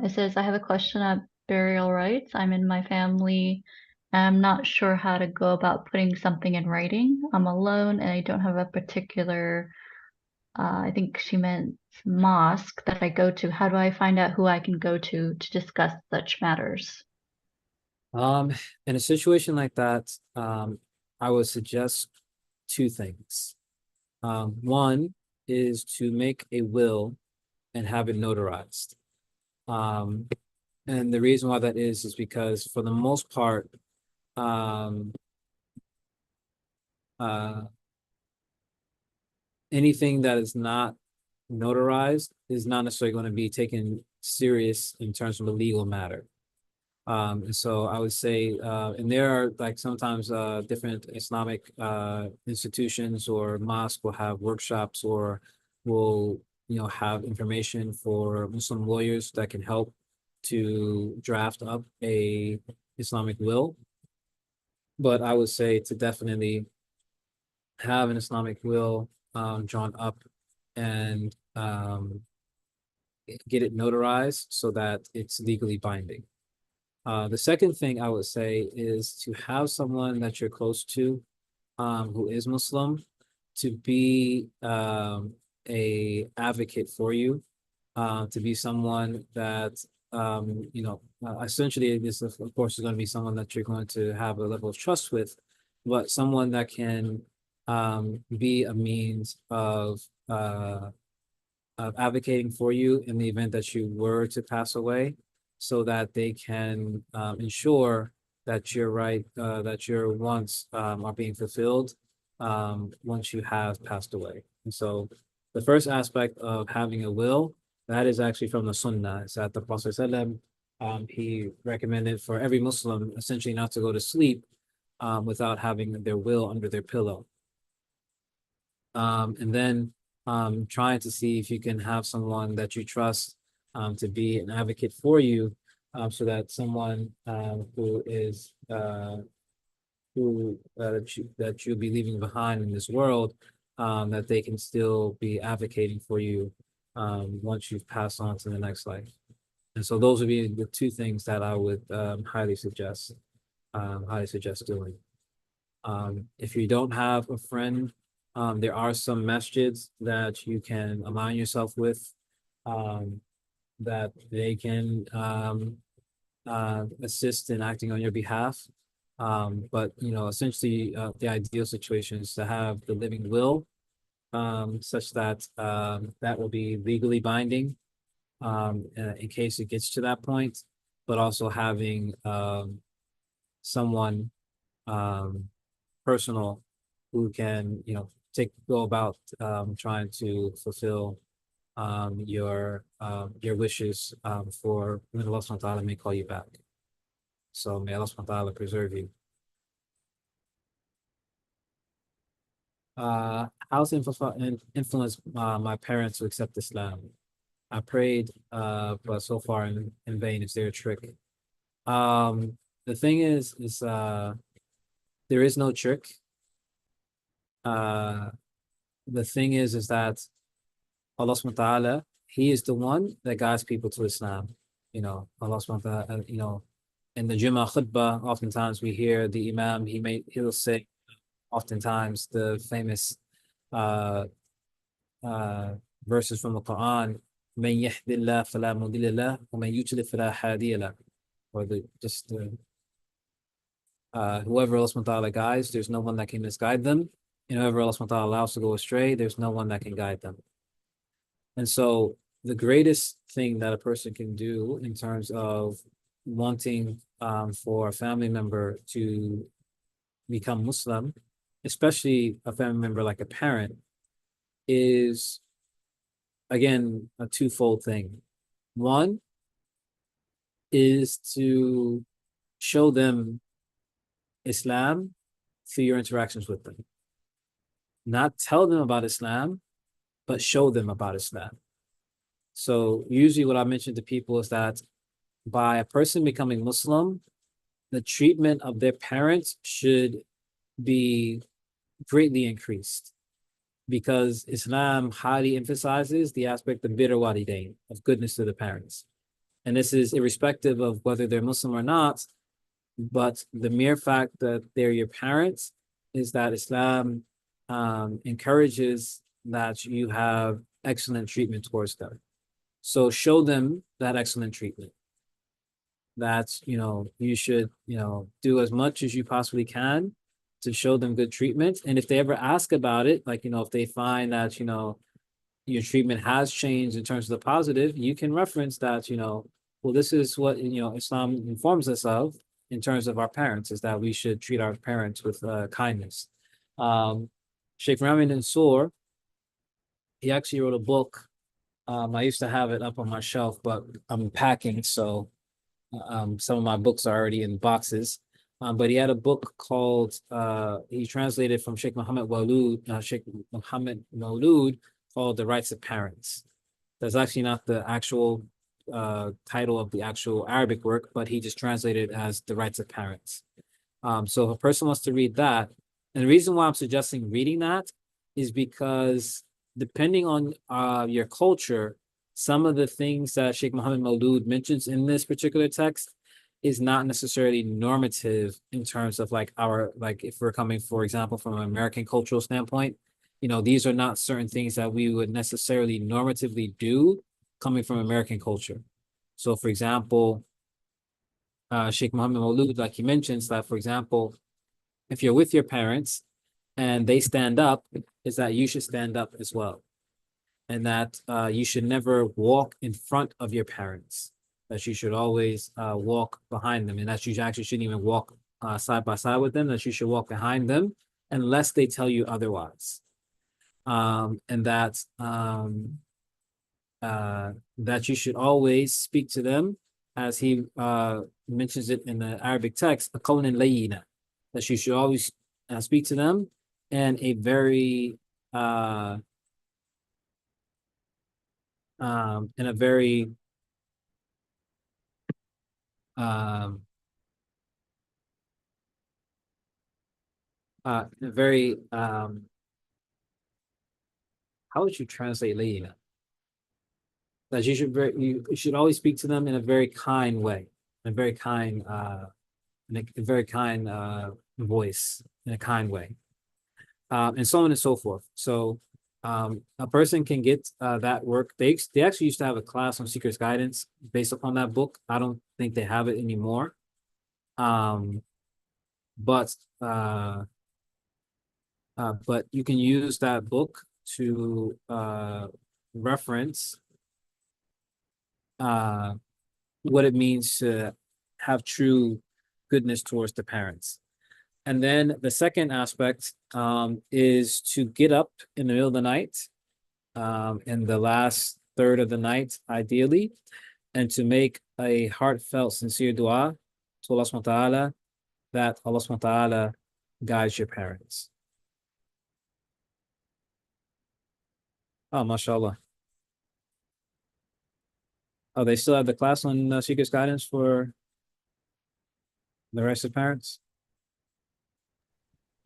It says, I have a question of burial rites. I'm in my family. I'm not sure how to go about putting something in writing. I'm alone and I don't have a particular, I think she meant mosque that I go to. How do I find out who I can go to discuss such matters? In a situation like that, I would suggest two things. One is to make a will and have it notarized. And the reason why that is because for the most part, anything that is not notarized is not necessarily going to be taken serious in terms of a legal matter. And so I would say, and there are like sometimes different Islamic institutions or mosques will have workshops or will, have information for Muslim lawyers that can help to draft up a Islamic will. But I would say to definitely have an Islamic will drawn up and get it notarized so that it's legally binding. The second thing I would say is to have someone that you're close to who is Muslim to be a advocate for you, to be someone that essentially this of course is going to be someone that you're going to have a level of trust with, but someone that can be a means of advocating for you in the event that you were to pass away, so that they can ensure that your right, that your wants are being fulfilled once you have passed away. And so the first aspect of having a will, that is actually from the Sunnah. It's that the Prophet ﷺ, he recommended for every Muslim essentially not to go to sleep without having their will under their pillow. And then trying to see if you can have someone that you trust to be an advocate for you, so that someone who is that you'll be leaving behind in this world, that they can still be advocating for you once you've passed on to the next life. And so those would be the two things that I would highly suggest doing. If you don't have a friend, there are some masjids that you can align yourself with, that they can assist in acting on your behalf. But essentially, the ideal situation is to have the living will, such that that will be legally binding, in case it gets to that point, but also having someone personal who can go about trying to fulfill your wishes for when Allah subhanahu wa ta'ala may call you back. So may Allah subhanahu wa ta'ala preserve you. How's influenced my parents to accept Islam? I prayed, but so far in vain. Is there a trick? The thing is there is no trick. The thing is that Allah subhanahu wa ta'ala, He is the one that guides people to Islam. Allah subhanahu wa ta'ala, in the Jummah khutbah, oftentimes we hear the Imam, he'll say oftentimes the famous verses from the Quran, من يهد الله فلا مضل له ومن يضلل فلا هادي له, or whoever Allah subhanahu wa ta'ala guides, there's no one that can misguide them. And whoever Allah subhanahu wa ta'ala allows to go astray, there's no one that can guide them. And so the greatest thing that a person can do in terms of wanting for a family member to become Muslim, especially a family member like a parent, is again a twofold thing. One is to show them Islam through your interactions with them. Not tell them about Islam, but show them about Islam. So usually what I mention to people is that by a person becoming Muslim, the treatment of their parents should be greatly increased, because Islam highly emphasizes the aspect of birr walidain, of goodness to the parents. And this is irrespective of whether they're Muslim or not, but the mere fact that they're your parents is that Islam encourages that you have excellent treatment towards them. So show them that excellent treatment. That you should do as much as you possibly can to show them good treatment. And if they ever ask about it, like, if they find that, your treatment has changed in terms of the positive, you can reference that, well, this is what, Islam informs us of in terms of our parents, is that we should treat our parents with kindness. Sheikh Ramin Mansour, he actually wrote a book. I used to have it up on my shelf, but I'm packing, so some of my books are already in boxes. But he had a book called, he translated from Sheikh Muhammad Maulud, called The Rights of Parents. That's actually not the actual title of the actual Arabic work, but he just translated it as The Rights of Parents. So if a person wants to read that, and the reason why I'm suggesting reading that is because depending on your culture, some of the things that Sheikh Muhammad Maulud mentions in this particular text is not necessarily normative in terms of like if we're coming, for example, from an American cultural standpoint, these are not certain things that we would necessarily normatively do coming from American culture. So for example, Sheikh Muhammad Maulud, like he mentions that, for example, if you're with your parents and they stand up, is that you should stand up as well. And that you should never walk in front of your parents, that you should always walk behind them, and that you actually shouldn't even walk side by side with them, that you should walk behind them unless they tell you otherwise. And that that you should always speak to them, as he mentions it in the Arabic text, qawlan layyina, that you should always speak to them in a very in a very how would you translate layina? That you should always speak to them in a very kind way, in a very kind voice, in a kind way, and so on and so forth. So a person can get that work. They actually used to have a class on Seeker's Guidance based upon that book. I don't think they have it anymore. But you can use that book to reference what it means to have true goodness towards the parents. And then the second aspect is to get up in the middle of the night, in the last third of the night, ideally, and to make a heartfelt, sincere dua to Allah subhanahu wa ta'ala, that Allah subhanahu wa ta'ala guides your parents. Oh, mashallah. Oh, they still have the class on Seeker's Guidance for the rest of parents?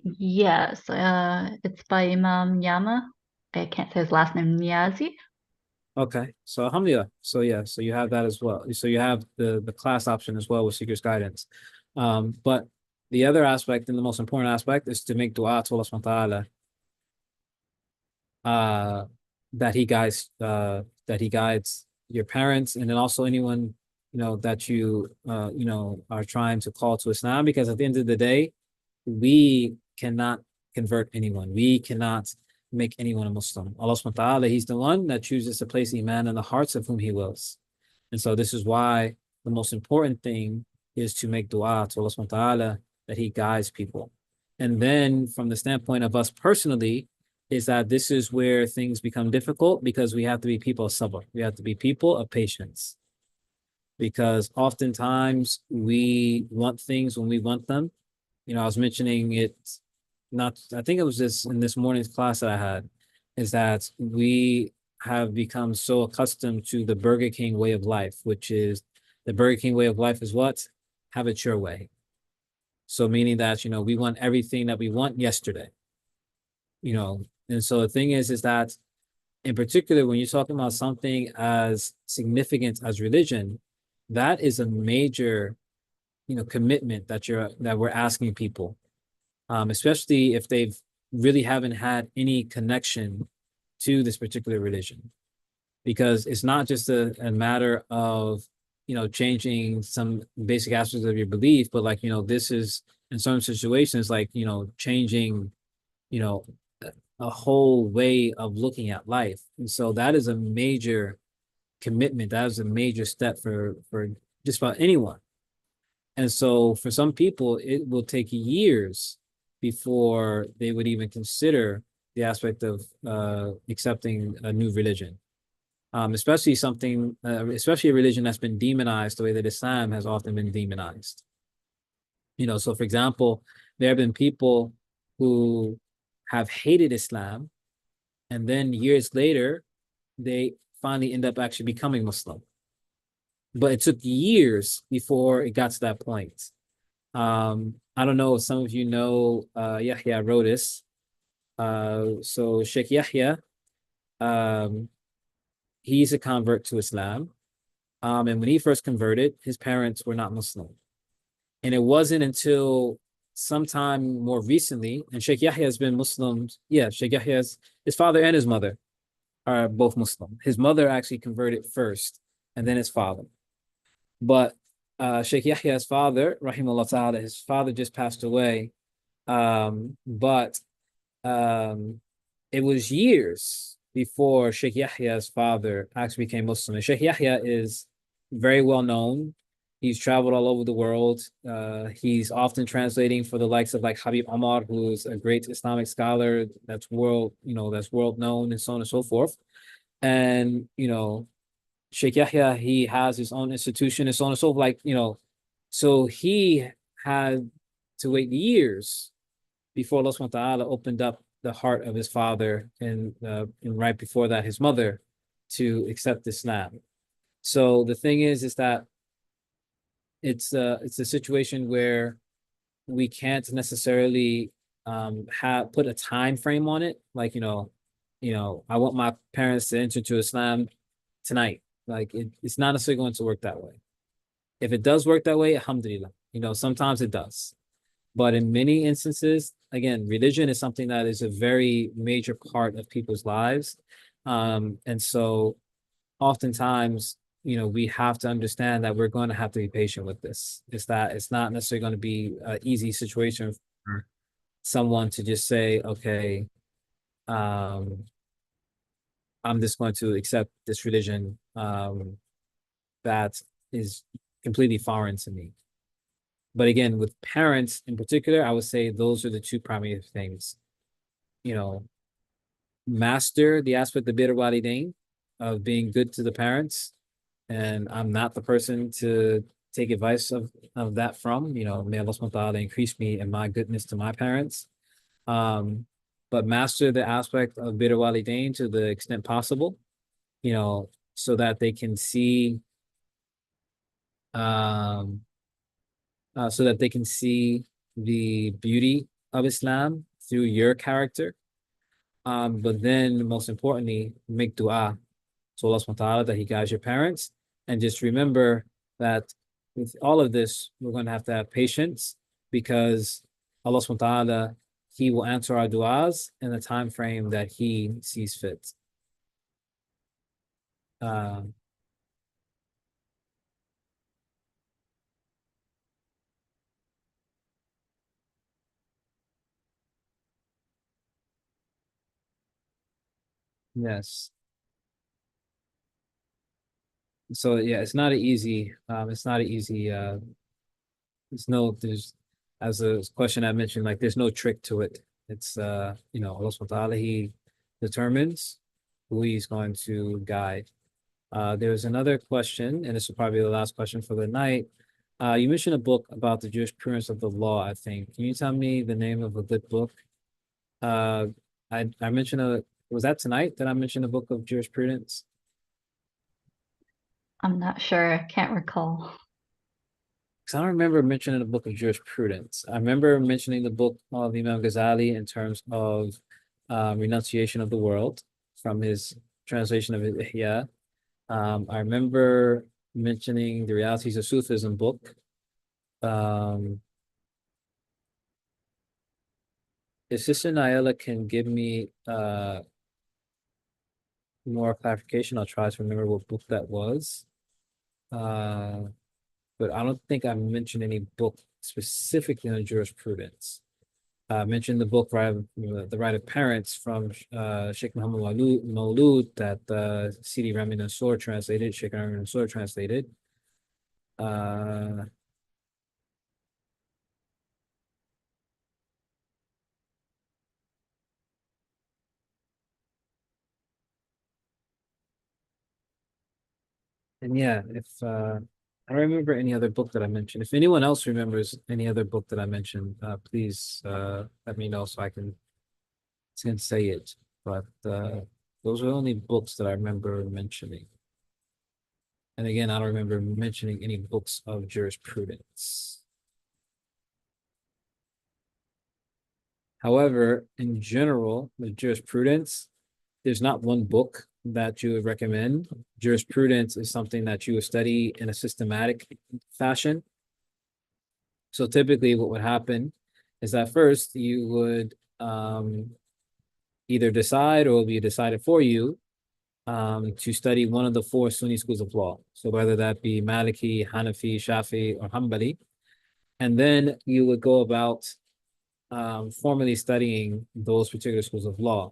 Yes, it's by Imam Yama. I can't say his last name, Niazi. Okay, so alhamdulillah. So yeah, so you have that as well. So you have the class option as well with Seeker's Guidance. But the other aspect, and the most important aspect, is to make dua to Allah subhanahu wa ta'ala, that he guides your parents, and then also anyone that you are trying to call to Islam, because at the end of the day, we cannot convert anyone. We cannot make anyone a Muslim. Allah subhanahu wa ta'ala, he's the one that chooses to place iman in the hearts of whom he wills. And so this is why the most important thing is to make dua to Allah subhanahu wa ta'ala that he guides people. And then from the standpoint of us personally, is that this is where things become difficult, because we have to be people of sabr. We have to be people of patience. Because oftentimes we want things when we want them. I was mentioning it, I think it was this in this morning's class that I had, is that we have become so accustomed to the Burger King way of life, which is the Burger King way of life is what? Have it your way. So meaning that, we want everything that we want yesterday, and so the thing is that in particular, when you're talking about something as significant as religion, that is a major, commitment that we're asking people, especially if they've really haven't had any connection to this particular religion, because it's not just a matter of, changing some basic aspects of your belief, but this is in some situations, like, changing, you know, a whole way of looking at life. And so that is a major commitment. That is a major step for just about anyone. And so for some people, it will take years before they would even consider the aspect of accepting a new religion. Especially especially a religion that's been demonized the way that Islam has often been demonized. So for example, there have been people who have hated Islam, and then years later, they finally end up actually becoming Muslim. But it took years before it got to that point. I don't know if some of you know Yahya wrote this. So Sheikh Yahya, he's a convert to Islam. And when he first converted, his parents were not Muslim. And it wasn't until sometime more recently, and Sheikh Yahya has been Muslim. Yeah, Sheikh Yahya's, his father and his mother are both Muslim. His mother actually converted first, and then his father. But Sheikh Yahya's father, rahimahullah ta'ala, his father just passed away. But it was years before Sheikh Yahya's father actually became Muslim. And Sheikh Yahya is very well known. He's traveled all over the world. He's often translating for the likes of like Habib Omar, who's a great Islamic scholar that's world known, and so on and so forth. And Sheikh Yahya, he has his own institution and so on and so forth. So he had to wait years before Allah subhanahu wa ta'ala opened up the heart of his father and right before that his mother to accept Islam. So the thing is that it's a situation where we can't necessarily put a time frame on it. Like, I want my parents to enter into Islam tonight. Like it's not necessarily going to work that way. If it does work that way, alhamdulillah. Sometimes it does. But in many instances, again, religion is something that is a very major part of people's lives. And so oftentimes, we have to understand that we're going to have to be patient with this. It's not necessarily going to be an easy situation for someone to just say, okay, I'm just going to accept this religion that is completely foreign to me. But again, with parents in particular, I would say those are the two primary things. Master the aspect of bir walidain, of being good to the parents. And I'm not the person to take advice of that from. May Allah subhanahu wa ta'ala increase me in my goodness to my parents. But master the aspect of bir walidain to the extent possible, so that they can see the beauty of Islam through your character. But then most importantly, make dua to Allah subhanahu wa ta'ala that He guides your parents. And just remember that with all of this, we're going to have patience, because Allah subhanahu wa ta'ala, He will answer our du'as in the time frame that He sees fit. Yes. So yeah, it's not an easy, there's, as a question I mentioned, like there's no trick to it. It's Allah subhanahu wa ta'ala, He determines who He's going to guide. There's another question, and this will probably be the last question for the night. You mentioned a book about the jurisprudence of the law, I think. Can you tell me the name of a good book? I mentioned was that tonight that I mentioned a book of jurisprudence? I'm not sure. I can't recall. Because I don't remember mentioning the book of jurisprudence. I remember mentioning the book of Imam Ghazali in terms of renunciation of the world from his translation of Ihya. I remember mentioning the Realities of Sufism book. If Sister Naila can give me more clarification, I'll try to remember what book that was. but I don't think I mentioned any book specifically on jurisprudence. I mentioned the book The Right of Parents from Sheikh Muhammad Maulud that Sidi Rami Nassour translated, Sheikh Rami Nassour translated. And yeah, if I don't remember any other book that I mentioned. If anyone else remembers any other book that I mentioned, please let me know so I can say it. But those are the only books that I remember mentioning. And again, I don't remember mentioning any books of jurisprudence. However, in general, with jurisprudence, there's not one book that you would recommend. Jurisprudence is something that you would study in a systematic fashion. So typically what would happen is that first you would either decide or will be decided for you to study one of the four Sunni schools of law. So whether that be Maliki, Hanafi, Shafi, or Hanbali. And then you would go about formally studying those particular schools of law.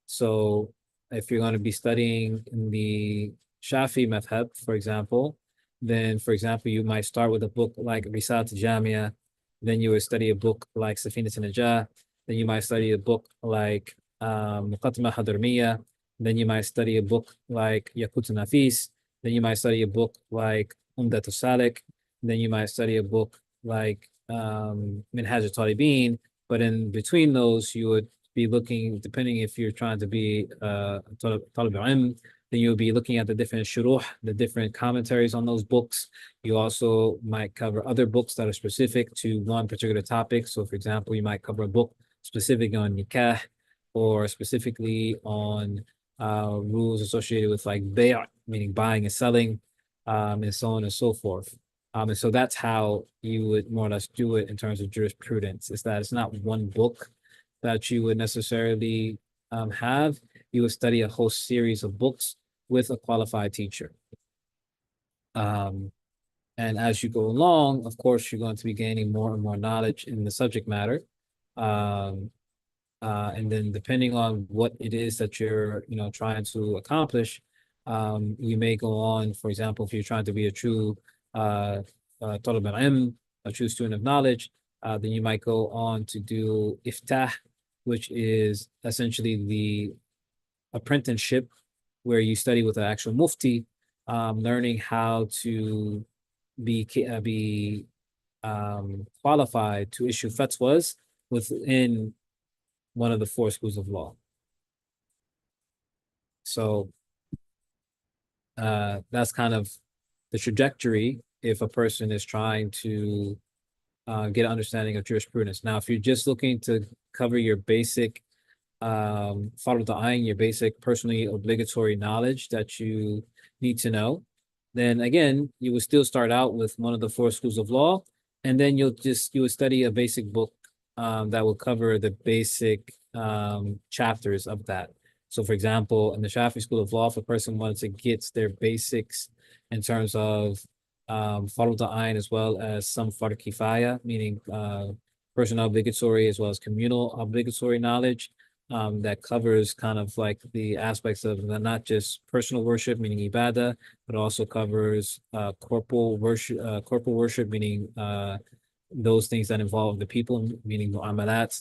So if you're going to be studying in the Shafi madhab, for example, then, for example, you might start with a book like Risalat Jamia, then you would study a book like Safinat Najah, then you might study a book like Muqaddimah Hadramiya, then you might study a book like Yaqut Nafis, then you might study a book like Umdat Salik, then you might study a book like Minhaj al-Talibin, but in between those, you would be looking, depending if you're trying to be Talib al-Ilm, then you'll be looking at the different shuruh, the different commentaries on those books. You also might cover other books that are specific to one particular topic. So, for example, you might cover a book specific on nikah or specifically on rules associated with like bay', meaning buying and selling, and so on and so forth. And so that's how you would more or less do it in terms of jurisprudence, is that it's not one book that you would necessarily have. You would study a whole series of books with a qualified teacher. And as you go along, of course, you're going to be gaining more and more knowledge in the subject matter. And then depending on what it is that you're, trying to accomplish, you may go on, for example, if you're trying to be a true Talib al-Ilm, a true student of knowledge, then you might go on to do Iftah, which is essentially the apprenticeship where you study with an actual mufti, learning how to be qualified to issue fatwas within one of the four schools of law. So that's kind of the trajectory if a person is trying to get an understanding of jurisprudence. Now, if you're just looking to cover your basic follow the ayn, your basic personally obligatory knowledge that you need to know, then again, you would still start out with one of the four schools of law, and then you would study a basic book that will cover the basic chapters of that. So, for example, in the Shafi School of Law, if a person wanted to get their basics in terms of follow the ayn as well as some fard kifaya, meaning personal obligatory as well as communal obligatory knowledge, that covers kind of like the aspects of not just personal worship, meaning ibadah, but also covers corporal worship, meaning those things that involve the people, meaning mu'amalat,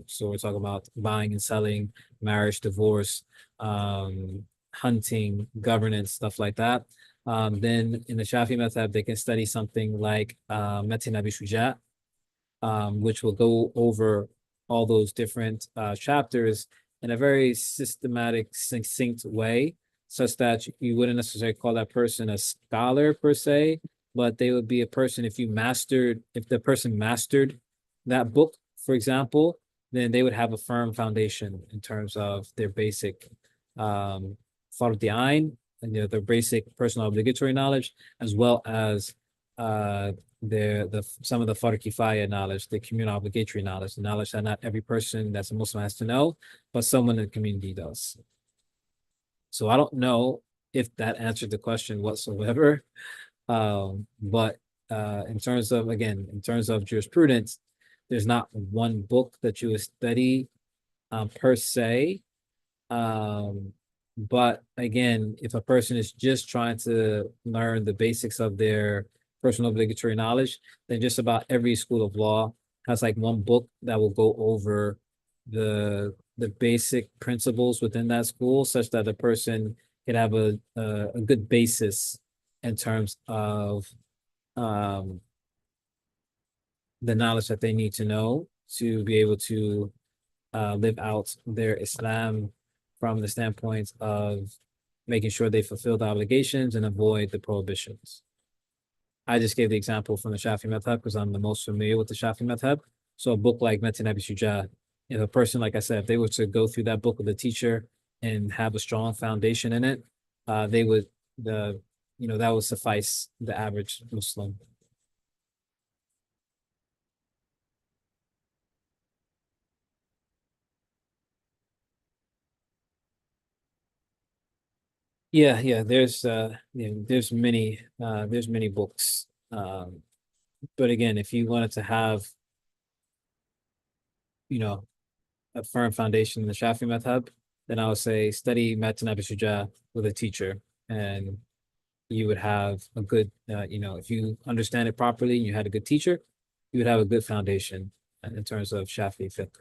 so we're talking about buying and selling, marriage, divorce, hunting, governance, stuff like that. Then in the Shafi method, they can study something like Matin Abi Shuja', which will go over all those different chapters in a very systematic, succinct way, such that you wouldn't necessarily call that person a scholar per se, but they would be a person, if the person mastered that book, for example, then they would have a firm foundation in terms of their basic fard ayn, and their basic personal obligatory knowledge, as well as some of the fard kifaya knowledge, the communal obligatory knowledge, the knowledge that not every person that's a Muslim has to know, but someone in the community does. So I don't know if that answered the question whatsoever, but in terms of, again, in terms of jurisprudence, there's not one book that you would study per se. But again, if a person is just trying to learn the basics of their personal obligatory knowledge, then just about every school of law has like one book that will go over the basic principles within that school, such that a person can have a good basis in terms of the knowledge that they need to know to be able to live out their Islam from the standpoint of making sure they fulfill the obligations and avoid the prohibitions. I just gave the example from the Shafi Madhab because I'm the most familiar with the Shafi Madhab. So a book like Metin Abi Shuja, if a person, like I said, if they were to go through that book with a teacher and have a strong foundation in it, they would, that would suffice the average Muslim. Yeah, there's there's many books. But again, if you wanted to have, a firm foundation in the Shafi Madhab, then I would say study Matan Abi Shuja with a teacher, and you would have a good, if you understand it properly and you had a good teacher, you would have a good foundation in terms of Shafi fiqh.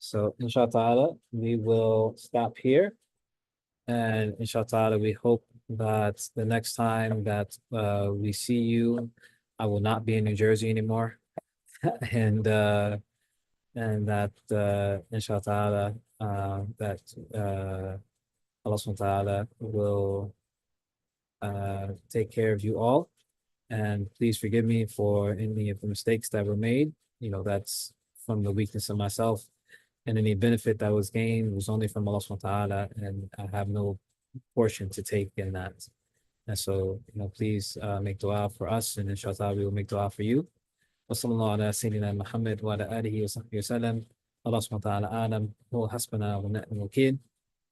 So inshallah, we will stop here. And inshallah, we hope that the next time that we see you, I will not be in New Jersey anymore. and that inshallah that Allah subhanahu wa ta'ala will take care of you all. And please forgive me for any of the mistakes that were made. That's from the weakness of myself. And any benefit that was gained was only from Allah subhanahu wa ta'ala, and I have no portion to take in that. And so, please make dua for us, and inshallah we will make dua for you. وصلى الله على سيدنا محمد وعلى آله وصحبه وسلم. الله سبحانه وتعالى أعلم، هو حسبنا ونعم الوكيل.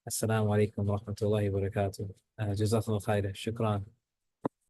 السلام عليكم ورحمة الله وبركاته. جزاكم الله خيرا. شكرا.